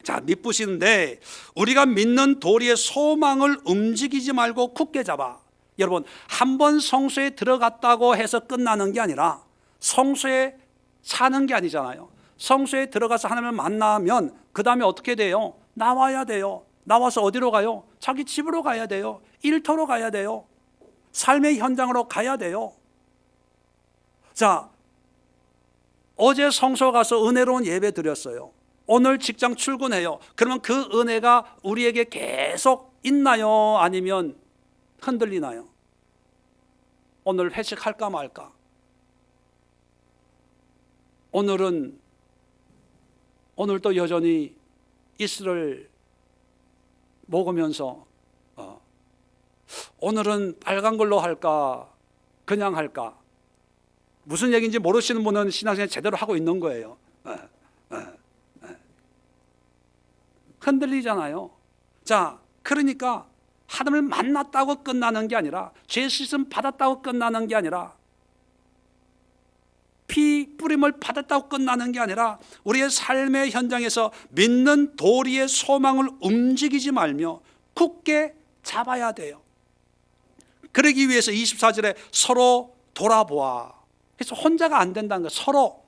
Speaker 1: 자, 미쁘시는데 우리가 믿는 도리의 소망을 움직이지 말고 굳게 잡아. 여러분, 한 번 성소에 들어갔다고 해서 끝나는 게 아니라 성소에 사는 게 아니잖아요. 성소에 들어가서 하나님을 만나면 그 다음에 어떻게 돼요? 나와야 돼요. 나와서 어디로 가요? 자기 집으로 가야 돼요. 일터로 가야 돼요. 삶의 현장으로 가야 돼요. 자, 어제 성소 가서 은혜로운 예배 드렸어요. 오늘 직장 출근해요. 그러면 그 은혜가 우리에게 계속 있나요? 아니면 흔들리나요? 오늘 회식할까 말까? 오늘도 여전히 이슬을 먹으면서 오늘은 빨간 걸로 할까? 그냥 할까? 무슨 얘기인지 모르시는 분은 신앙생활 제대로 하고 있는 거예요. 흔들리잖아요. 자, 그러니까 하나님을 만났다고 끝나는 게 아니라, 죄 씻음 받았다고 끝나는 게 아니라, 피 뿌림을 받았다고 끝나는 게 아니라, 우리의 삶의 현장에서 믿는 도리의 소망을 움직이지 말며 굳게 잡아야 돼요. 그러기 위해서 24절에 서로 돌아보아. 그래서 혼자가 안 된다는 거예요. 서로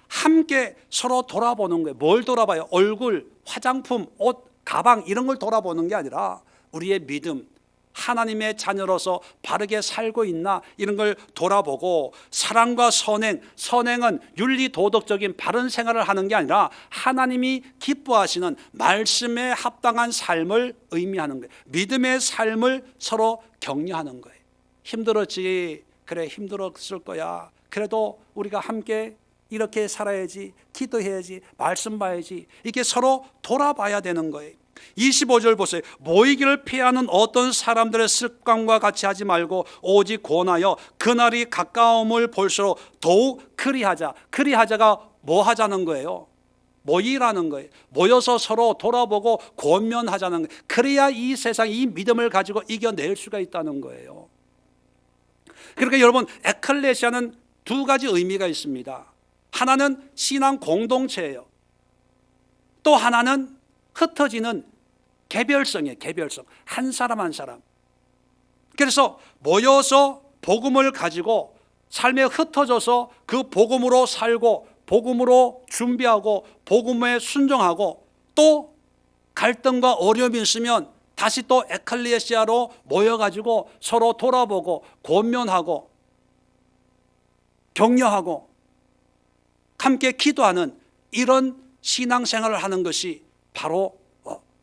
Speaker 1: 함께 서로 돌아보는 거예요. 뭘 돌아봐요? 얼굴, 화장품, 옷, 가방 이런 걸 돌아보는 게 아니라 우리의 믿음, 하나님의 자녀로서 바르게 살고 있나 이런 걸 돌아보고, 사랑과 선행은 윤리 도덕적인 바른 생활을 하는 게 아니라 하나님이 기뻐하시는 말씀에 합당한 삶을 의미하는 거예요. 믿음의 삶을 서로 격려하는 거예요. 힘들었지, 그래 힘들었을 거야, 그래도 우리가 함께 이렇게 살아야지, 기도해야지, 말씀 봐야지, 이렇게 서로 돌아봐야 되는 거예요. 25절 보세요. 모이기를 피하는 어떤 사람들의 습관과 같이 하지 말고 오직 권하여 그날이 가까움을 볼수록 더욱 그리하자. 그리하자가 뭐 하자는 거예요? 모이라는 거예요. 모여서 서로 돌아보고 권면하자는 거예요. 그래야 이 세상, 이 믿음을 가지고 이겨낼 수가 있다는 거예요. 그러니까 여러분, 에클레시아는 두 가지 의미가 있습니다. 하나는 신앙 공동체예요. 또 하나는 흩어지는 개별성이에요. 개별성. 한 사람 한 사람. 그래서 모여서 복음을 가지고 삶에 흩어져서 그 복음으로 살고, 복음으로 준비하고, 복음에 순종하고, 또 갈등과 어려움이 있으면 다시 또 에클레시아로 모여가지고 서로 돌아보고 권면하고 격려하고 함께 기도하는 이런 신앙생활을 하는 것이 바로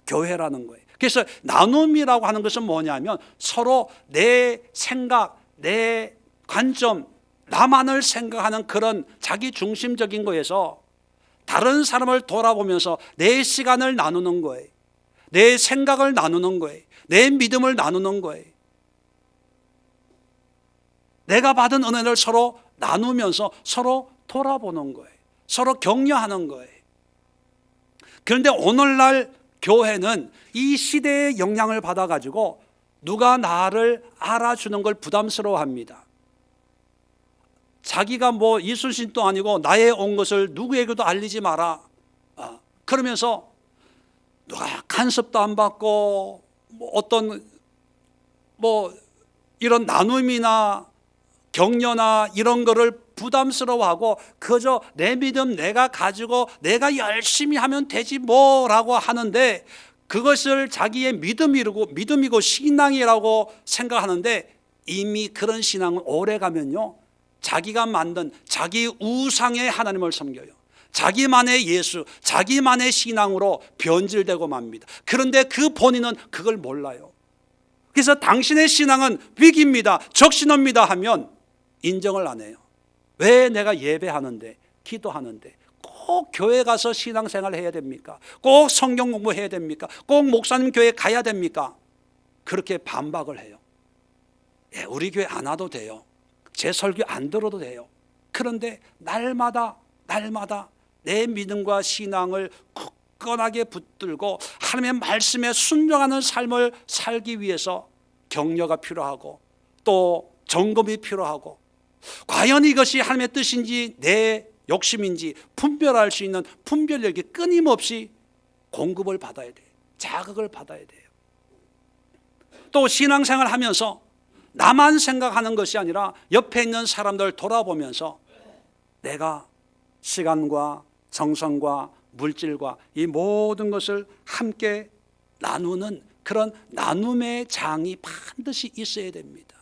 Speaker 1: 교회라는 거예요. 그래서 나눔이라고 하는 것은 뭐냐면 서로 내 생각, 내 관점, 나만을 생각하는 그런 자기 중심적인 거에서 다른 사람을 돌아보면서 내 시간을 나누는 거예요. 내 생각을 나누는 거예요. 내 믿음을 나누는 거예요. 내가 받은 은혜를 서로 나누면서 서로 돌아보는 거예요. 서로 격려하는 거예요. 그런데 오늘날 교회는 이 시대의 영향을 받아가지고 누가 나를 알아주는 걸 부담스러워합니다. 자기가 뭐 이순신도 아니고 나의 온 것을 누구에게도 알리지 마라. 그러면서 누가 간섭도 안 받고 어떤 이런 나눔이나 격려나 이런 거를 부담스러워하고 그저 내 믿음 내가 가지고 내가 열심히 하면 되지 뭐라고 하는데, 그것을 자기의 믿음이고 신앙이라고 생각하는데, 이미 그런 신앙은 오래가면요 자기가 만든 자기 우상의 하나님을 섬겨요. 자기만의 예수, 자기만의 신앙으로 변질되고 맙니다. 그런데 그 본인은 그걸 몰라요. 그래서 당신의 신앙은 위기입니다, 적신호입니다 하면 인정을 안 해요. 왜 내가 예배하는데, 기도하는데 꼭 교회 가서 신앙생활 해야 됩니까? 꼭 성경 공부해야 됩니까? 꼭 목사님 교회 가야 됩니까? 그렇게 반박을 해요. 우리 교회 안 와도 돼요. 제 설교 안 들어도 돼요. 그런데 날마다 내 믿음과 신앙을 굳건하게 붙들고 하나님의 말씀에 순종하는 삶을 살기 위해서 격려가 필요하고, 또 점검이 필요하고, 과연 이것이 하나님의 뜻인지 내 욕심인지 분별할 수 있는 분별력이 끊임없이 공급을 받아야 돼요. 자극을 받아야 돼요. 또 신앙생활 하면서 나만 생각하는 것이 아니라 옆에 있는 사람들 돌아보면서 내가 시간과 정성과 물질과 이 모든 것을 함께 나누는 그런 나눔의 장이 반드시 있어야 됩니다.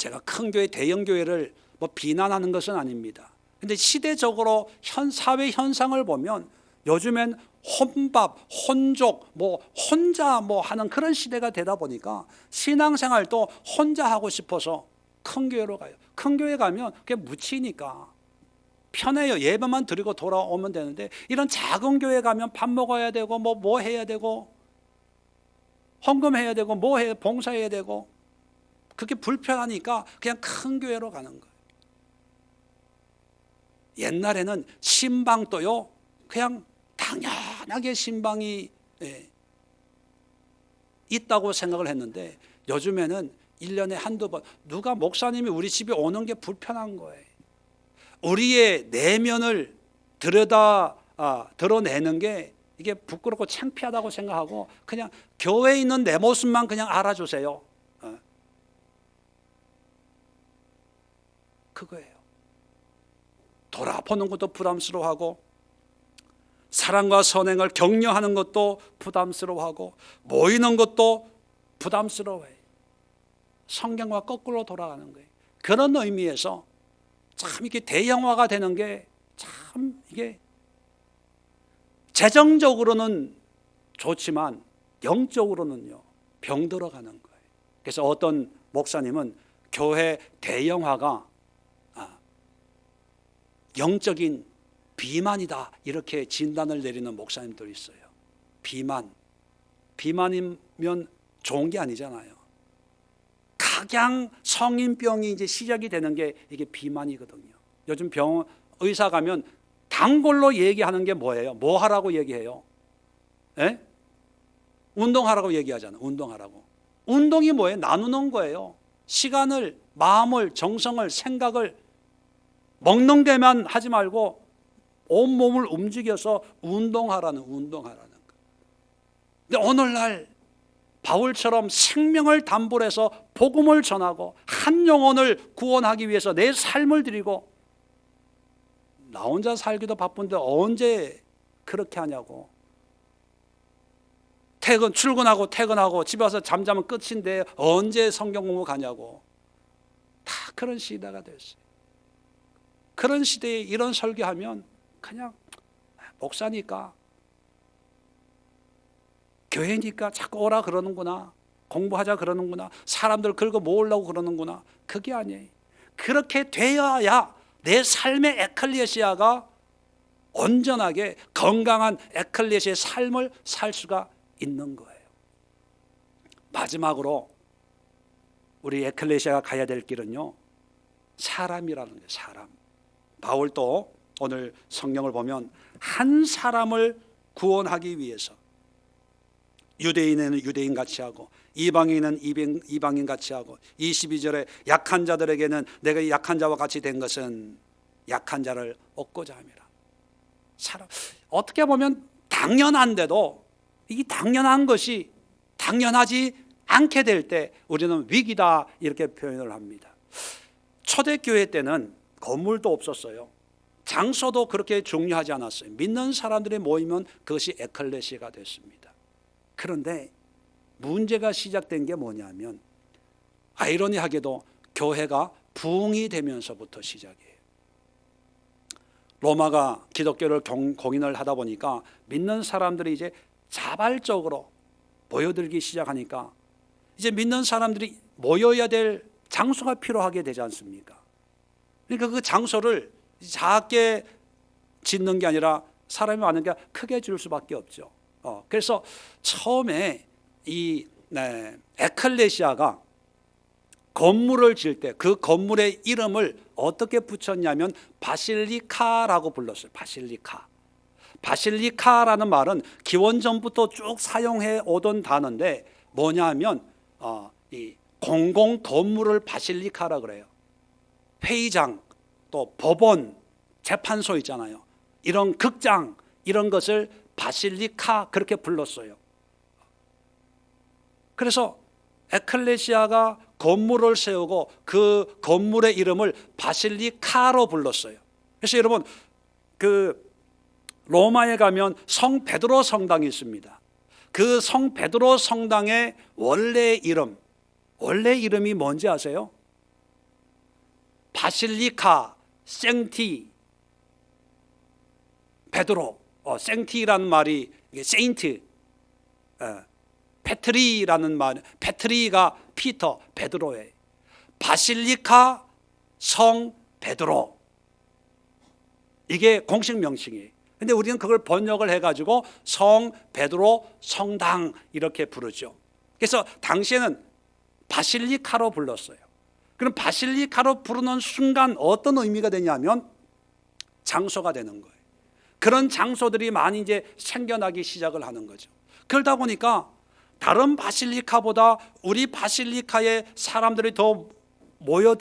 Speaker 1: 제가 큰 교회, 대형 교회를 뭐 비난하는 것은 아닙니다. 근데 시대적으로 사회 현상을 보면 요즘엔 혼밥, 혼족, 뭐 혼자 뭐 하는 그런 시대가 되다 보니까 신앙생활도 혼자 하고 싶어서 큰 교회로 가요. 큰 교회 가면 그게 묻히니까 편해요. 예배만 드리고 돌아오면 되는데, 이런 작은 교회 가면 밥 먹어야 되고 뭐 해야 되고 헌금해야 되고 봉사해야 되고, 그게 불편하니까 그냥 큰 교회로 가는 거예요. 옛날에는 신방도요, 그냥 당연하게 신방이 있다고 생각을 했는데, 요즘에는 1년에 한두 번 누가 목사님이 우리 집에 오는 게 불편한 거예요. 우리의 내면을 드러내는 게 이게 부끄럽고 창피하다고 생각하고, 그냥 교회에 있는 내 모습만 그냥 알아주세요. 그거예요. 돌아보는 것도 부담스러워하고, 사랑과 선행을 격려하는 것도 부담스러워하고, 모이는 것도 부담스러워해요. 성경과 거꾸로 돌아가는 거예요. 그런 의미에서 참 이게 대형화가 되는 게 참 이게 재정적으로는 좋지만 영적으로는요, 병들어가는 거예요. 그래서 어떤 목사님은 교회 대형화가 영적인 비만이다, 이렇게 진단을 내리는 목사님들이 있어요. 비만이면 좋은 게 아니잖아요. 각양 성인병이 이제 시작이 되는 게 이게 비만이거든요. 요즘 의사 가면 단골로 얘기하는 게 뭐예요? 뭐 하라고 얘기해요? 운동하라고 얘기하잖아요. 운동하라고. 운동이 뭐예요? 나누는 거예요. 시간을, 마음을, 정성을, 생각을 먹는 게만 하지 말고 온몸을 움직여서 운동하라는 거. 근데 오늘날 바울처럼 생명을 담보로 해서 복음을 전하고 한 영혼을 구원하기 위해서 내 삶을 드리고, 나 혼자 살기도 바쁜데 언제 그렇게 하냐고. 출근하고 퇴근하고 집에 와서 잠자면 끝인데 언제 성경 공부 가냐고. 다 그런 시대가 됐어요. 그런 시대에 이런 설교하면 그냥 목사니까, 교회니까 자꾸 오라 그러는구나, 공부하자 그러는구나, 사람들 긁어 모으려고 그러는구나. 그게 아니에요. 그렇게 되어야 내 삶의 에클레시아가 온전하게 건강한 에클레시아의 삶을 살 수가 있는 거예요. 마지막으로 우리 에클레시아가 가야 될 길은요, 사람이라는 거예요. 사람. 바울도 오늘 성경을 보면 한 사람을 구원하기 위해서 유대인에는 유대인 같이 하고 이방인은 이방인 같이 하고, 22절에 약한 자들에게는 내가 약한 자와 같이 된 것은 약한 자를 얻고자 함이라. 사람, 어떻게 보면 당연한데도 이 당연한 것이 당연하지 않게 될 때 우리는 위기다, 이렇게 표현을 합니다. 초대교회 때는 건물도 없었어요. 장소도 그렇게 중요하지 않았어요. 믿는 사람들이 모이면 그것이 에클레시아가 됐습니다. 그런데 문제가 시작된 게 뭐냐면, 아이러니하게도 교회가 부흥이 되면서부터 시작이에요. 로마가 기독교를 공인을 하다 보니까 믿는 사람들이 이제 자발적으로 모여들기 시작하니까, 이제 믿는 사람들이 모여야 될 장소가 필요하게 되지 않습니까? 그러니까 그 장소를 작게 짓는 게 아니라 사람이 많은 게 크게 줄 수밖에 없죠. 그래서 처음에 이 에클레시아가 건물을 지을 때 그 건물의 이름을 어떻게 붙였냐면 바실리카라고 불렀어요. 바실리카라는 말은 기원전부터 쭉 사용해 오던 단어인데 뭐냐면 이 공공 건물을 바실리카라 그래요. 회의장, 또 법원, 재판소 있잖아요. 이런 극장, 이런 것을 바실리카 그렇게 불렀어요. 그래서 에클레시아가 건물을 세우고 그 건물의 이름을 바실리카로 불렀어요. 그래서 여러분, 그 로마에 가면 성 베드로 성당이 있습니다. 그 성 베드로 성당의 원래 이름이 뭔지 아세요? 바실리카 생티 베드로, 생티라는 말이 세인트, 페트리라는 말, 페트리가 피터, 베드로예요. 바실리카 성 베드로, 이게 공식 명칭이에요. 근데 우리는 그걸 번역을 해가지고 성 베드로 성당 이렇게 부르죠. 그래서 당시에는 바실리카로 불렀어요. 그럼 바실리카로 부르는 순간 어떤 의미가 되냐면 장소가 되는 거예요. 그런 장소들이 많이 이제 생겨나기 시작을 하는 거죠. 그러다 보니까 다른 바실리카보다 우리 바실리카에 사람들이 더 모으고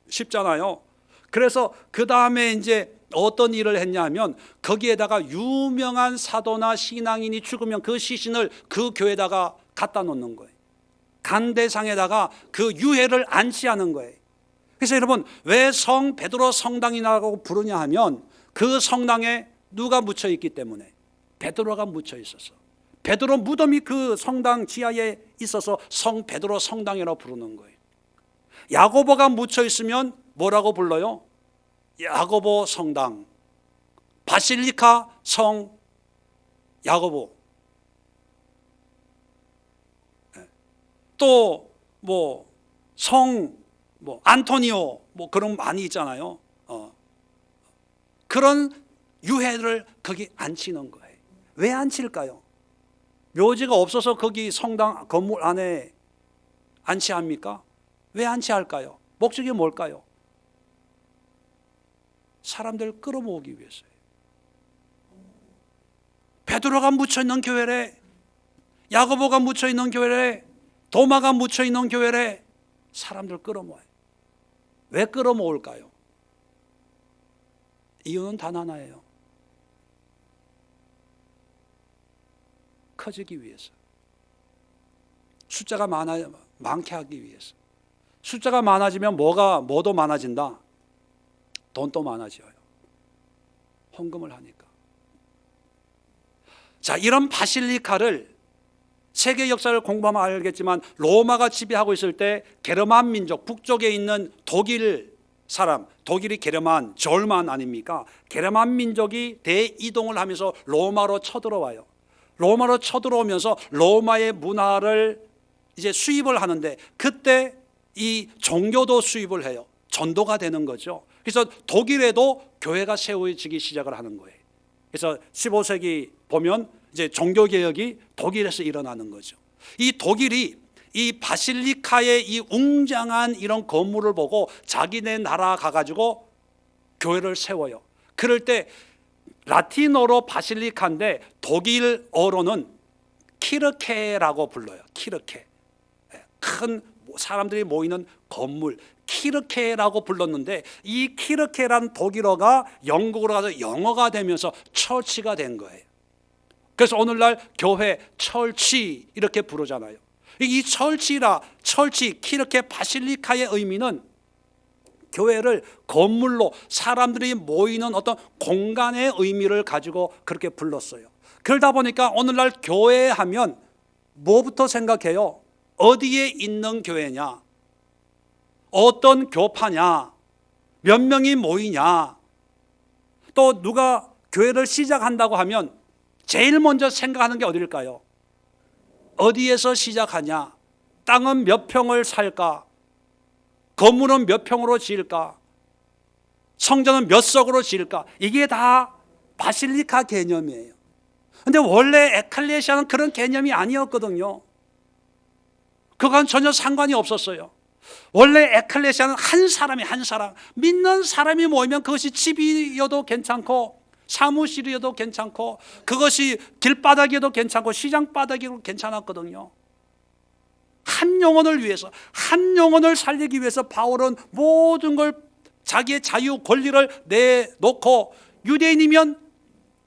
Speaker 1: 싶잖아요. 그래서 그 다음에 이제 어떤 일을 했냐면 거기에다가 유명한 사도나 신앙인이 죽으면 그 시신을 그 교회에다가 갖다 놓는 거예요. 간대상에다가 그 유해를 안치하는 거예요. 그래서 여러분, 왜 성 베드로 성당이라고 부르냐 하면 그 성당에 누가 묻혀 있기 때문에, 베드로가 묻혀 있어서, 베드로 무덤이 그 성당 지하에 있어서 성 베드로 성당이라고 부르는 거예요. 야고보가 묻혀 있으면 뭐라고 불러요? 야고보 성당, 바실리카 성 야고보. 또 안토니오 그런 많이 있잖아요. 그런 유해를 거기 안치는 거예요. 왜 안칠까요? 묘지가 없어서 거기 성당 건물 안에 안치합니까? 왜 안치할까요? 목적이 뭘까요? 사람들을 끌어모으기 위해서예요. 베드로가 묻혀있는 교회래, 야고보가 묻혀있는 교회래, 도마가 묻혀있는 교회래, 사람들 끌어모아요. 왜 끌어모을까요? 이유는 단 하나예요. 커지기 위해서. 숫자가 많게 하기 위해서. 숫자가 많아지면 뭐도 많아진다? 돈도 많아져요. 헌금을 하니까. 자, 이런 바실리카를 세계 역사를 공부하면 알겠지만 로마가 지배하고 있을 때 게르만 민족, 북쪽에 있는 독일 사람, 독일이 게르만, 절만 아닙니까? 게르만 민족이 대이동을 하면서 로마로 쳐들어와요. 로마로 쳐들어오면서 로마의 문화를 이제 수입을 하는데 그때 이 종교도 수입을 해요. 전도가 되는 거죠. 그래서 독일에도 교회가 세워지기 시작을 하는 거예요. 그래서 15세기 보면 이제 종교개혁이 독일에서 일어나는 거죠. 이 독일이 이 바실리카의 이 웅장한 이런 건물을 보고 자기네 나라 가가지고 교회를 세워요. 그럴 때 라틴어로 바실리카인데 독일어로는 키르케라고 불러요. 키르케. 큰 사람들이 모이는 건물, 키르케라고 불렀는데 이 키르케라는 독일어가 영국으로 가서 영어가 되면서 처치가 된 거예요. 그래서 오늘날 교회, 철치 이렇게 부르잖아요. 이 철치, 키르케 바실리카의 의미는 교회를 건물로 사람들이 모이는 어떤 공간의 의미를 가지고 그렇게 불렀어요. 그러다 보니까 오늘날 교회 하면 뭐부터 생각해요? 어디에 있는 교회냐? 어떤 교파냐? 몇 명이 모이냐? 또 누가 교회를 시작한다고 하면 제일 먼저 생각하는 게 어딜까요? 어디에서 시작하냐? 땅은 몇 평을 살까? 건물은 몇 평으로 지을까? 성전은 몇 석으로 지을까? 이게 다 바실리카 개념이에요. 근데 원래 에클레시아는 그런 개념이 아니었거든요. 그건 전혀 상관이 없었어요. 원래 에클레시아는 한 사람, 믿는 사람이 모이면 그것이 집이어도 괜찮고 사무실이어도 괜찮고 그것이 길바닥이어도 괜찮고 시장바닥이어도 괜찮았거든요. 한 영혼을 위해서, 한 영혼을 살리기 위해서 바울은 모든 걸 자기의 자유 권리를 내놓고 유대인이면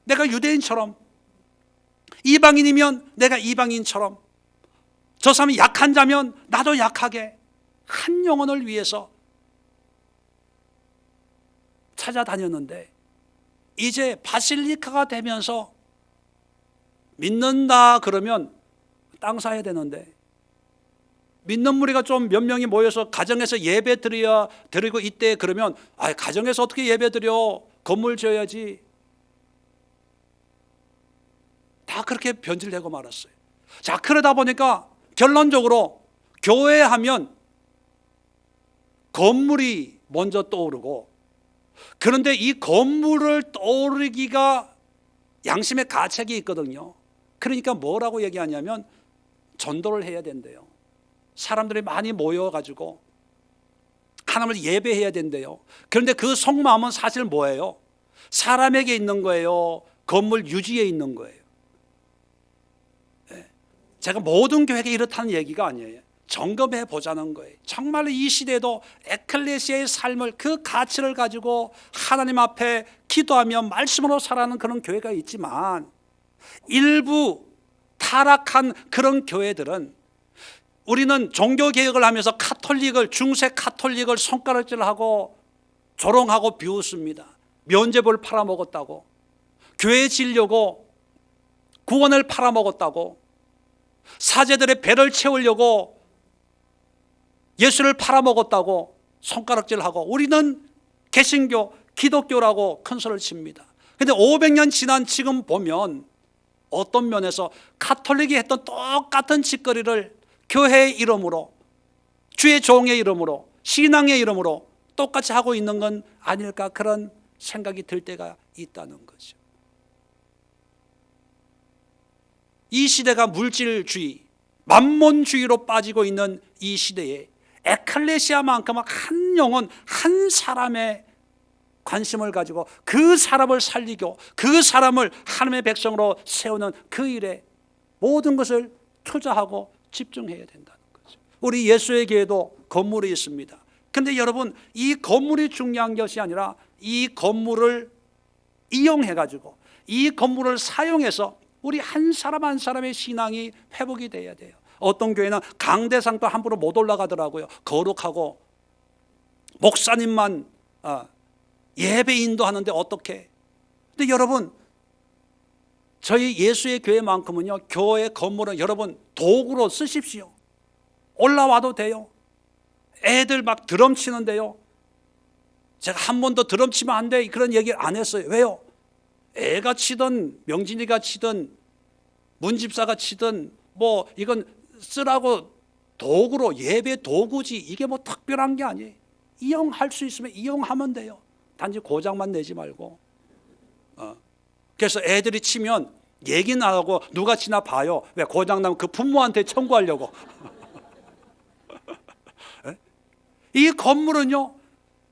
Speaker 1: 내가 유대인처럼, 이방인이면 내가 이방인처럼, 저 사람이 약한 자면 나도 약하게 한 영혼을 위해서 찾아다녔는데 이제 바실리카가 되면서 믿는다 그러면 땅 사야 되는데 믿는 무리가 좀 몇 명이 모여서 가정에서 예배 드리고 이때 그러면 가정에서 어떻게 예배 드려? 건물 지어야지. 다 그렇게 변질되고 말았어요. 자, 그러다 보니까 결론적으로 교회 하면 건물이 먼저 떠오르고, 그런데 이 건물을 떠오르기가 양심의 가책이 있거든요. 그러니까 뭐라고 얘기하냐면 전도를 해야 된대요. 사람들이 많이 모여가지고 하나님을 예배해야 된대요. 그런데 그 속마음은 사실 뭐예요? 사람에게 있는 거예요? 건물 유지에 있는 거예요? 제가 모든 교회가 이렇다는 얘기가 아니에요. 점검해 보자는 거예요. 정말 이 시대에도 에클레시아의 삶을, 그 가치를 가지고 하나님 앞에 기도하며 말씀으로 살아가는 그런 교회가 있지만, 일부 타락한 그런 교회들은 우리는 종교개혁을 하면서 중세 카톨릭을 손가락질하고 조롱하고 비웃습니다. 면죄부를 팔아먹었다고, 교회 지려고 구원을 팔아먹었다고, 사제들의 배를 채우려고 예수를 팔아먹었다고 손가락질하고, 우리는 개신교, 기독교라고 큰 소리를 칩니다. 그런데 500년 지난 지금 보면 어떤 면에서 카톨릭이 했던 똑같은 짓거리를 교회의 이름으로, 주의 종의 이름으로, 신앙의 이름으로 똑같이 하고 있는 건 아닐까, 그런 생각이 들 때가 있다는 거죠. 이 시대가 물질주의, 만몬주의로 빠지고 있는 이 시대에 에클레시아만큼 한 영혼, 한 사람의 관심을 가지고 그 사람을 살리고 그 사람을 하나님의 백성으로 세우는 그 일에 모든 것을 투자하고 집중해야 된다는 거죠. 우리 예수의 교회도 건물이 있습니다. 그런데 여러분, 이 건물이 중요한 것이 아니라 이 건물을 이용해가지고 이 건물을 사용해서 우리 한 사람 한 사람의 신앙이 회복이 돼야 돼요. 어떤 교회는 강대상도 함부로 못 올라가더라고요. 거룩하고 목사님만 예배 인도하는데 어떻게? 근데 여러분, 저희 예수의 교회만큼은요, 교회 건물은 여러분 도구로 쓰십시오. 올라와도 돼요. 애들 막 드럼 치는데요, 제가 한 번도 드럼 치면 안 돼, 그런 얘기를 안 했어요. 왜요? 애가 치든 명진이가 치든 문집사가 치든 뭐 이건 쓰라고 도구로, 예배 도구지, 이게 뭐 특별한 게 아니에요. 이용할 수 있으면 이용하면 돼요. 단지 고장만 내지 말고. 그래서 애들이 치면 얘기는 안 하고 누가 치나 봐요. 왜? 고장 나면 그 부모한테 청구하려고. 이 건물은요,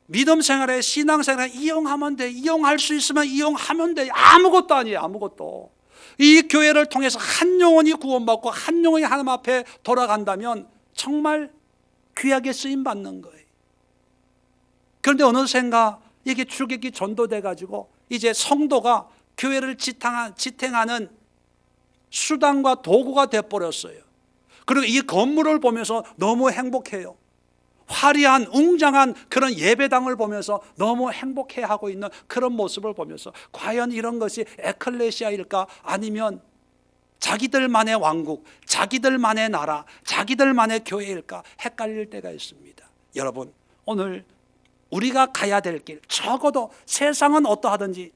Speaker 1: 믿음 생활에, 신앙 생활에 이용하면 돼. 이용할 수 있으면 이용하면 돼. 아무것도 아니에요. 아무것도. 이 교회를 통해서 한 영혼이 구원받고 한 영혼이 하나님 앞에 돌아간다면 정말 귀하게 쓰임 받는 거예요. 그런데 어느샌가 이게 출애굽이 전도돼 가지고 이제 성도가 교회를 지탱하는 수단과 도구가 돼버렸어요. 그리고 이 건물을 보면서 너무 행복해요. 화려한 웅장한 그런 예배당을 보면서 너무 행복해하고 있는 그런 모습을 보면서 과연 이런 것이 에클레시아일까, 아니면 자기들만의 왕국, 자기들만의 나라, 자기들만의 교회일까 헷갈릴 때가 있습니다. 여러분, 오늘 우리가 가야 될 길, 적어도 세상은 어떠하든지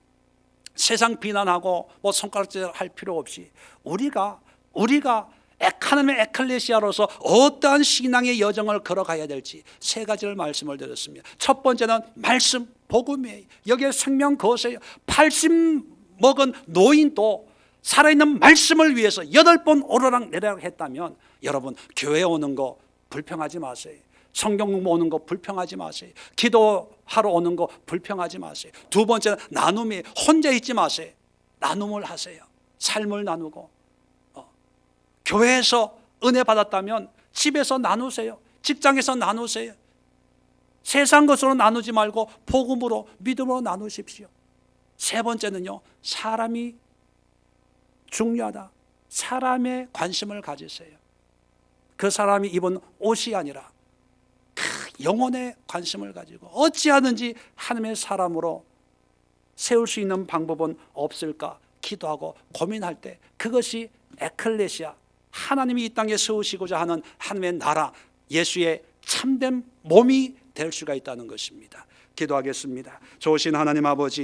Speaker 1: 세상 비난하고 뭐 손가락질 할 필요 없이 우리가 하나님의 에클레시아로서 어떠한 신앙의 여정을 걸어가야 될지 세 가지를 말씀을 드렸습니다. 첫 번째는 말씀, 복음이에요. 여기에 생명 거세요. 80 먹은 노인도 살아있는 말씀을 위해서 8번 오르락 내리락 했다면, 여러분, 교회 오는 거 불평하지 마세요. 성경 공부 오는 거 불평하지 마세요. 기도하러 오는 거 불평하지 마세요. 두 번째는 나눔이에요. 혼자 있지 마세요. 나눔을 하세요. 삶을 나누고. 교회에서 은혜 받았다면 집에서 나누세요. 직장에서 나누세요. 세상 것으로 나누지 말고 복음으로, 믿음으로 나누십시오. 세 번째는요, 사람이 중요하다. 사람의 관심을 가지세요. 그 사람이 입은 옷이 아니라 영혼의 관심을 가지고 어찌하든지 하나님의 사람으로 세울 수 있는 방법은 없을까 기도하고 고민할 때, 그것이 에클레시아, 하나님이 이 땅에 세우시고자 하는 하나님의 나라, 예수의 참된 몸이 될 수가 있다는 것입니다. 기도하겠습니다. 좋으신 하나님 아버지,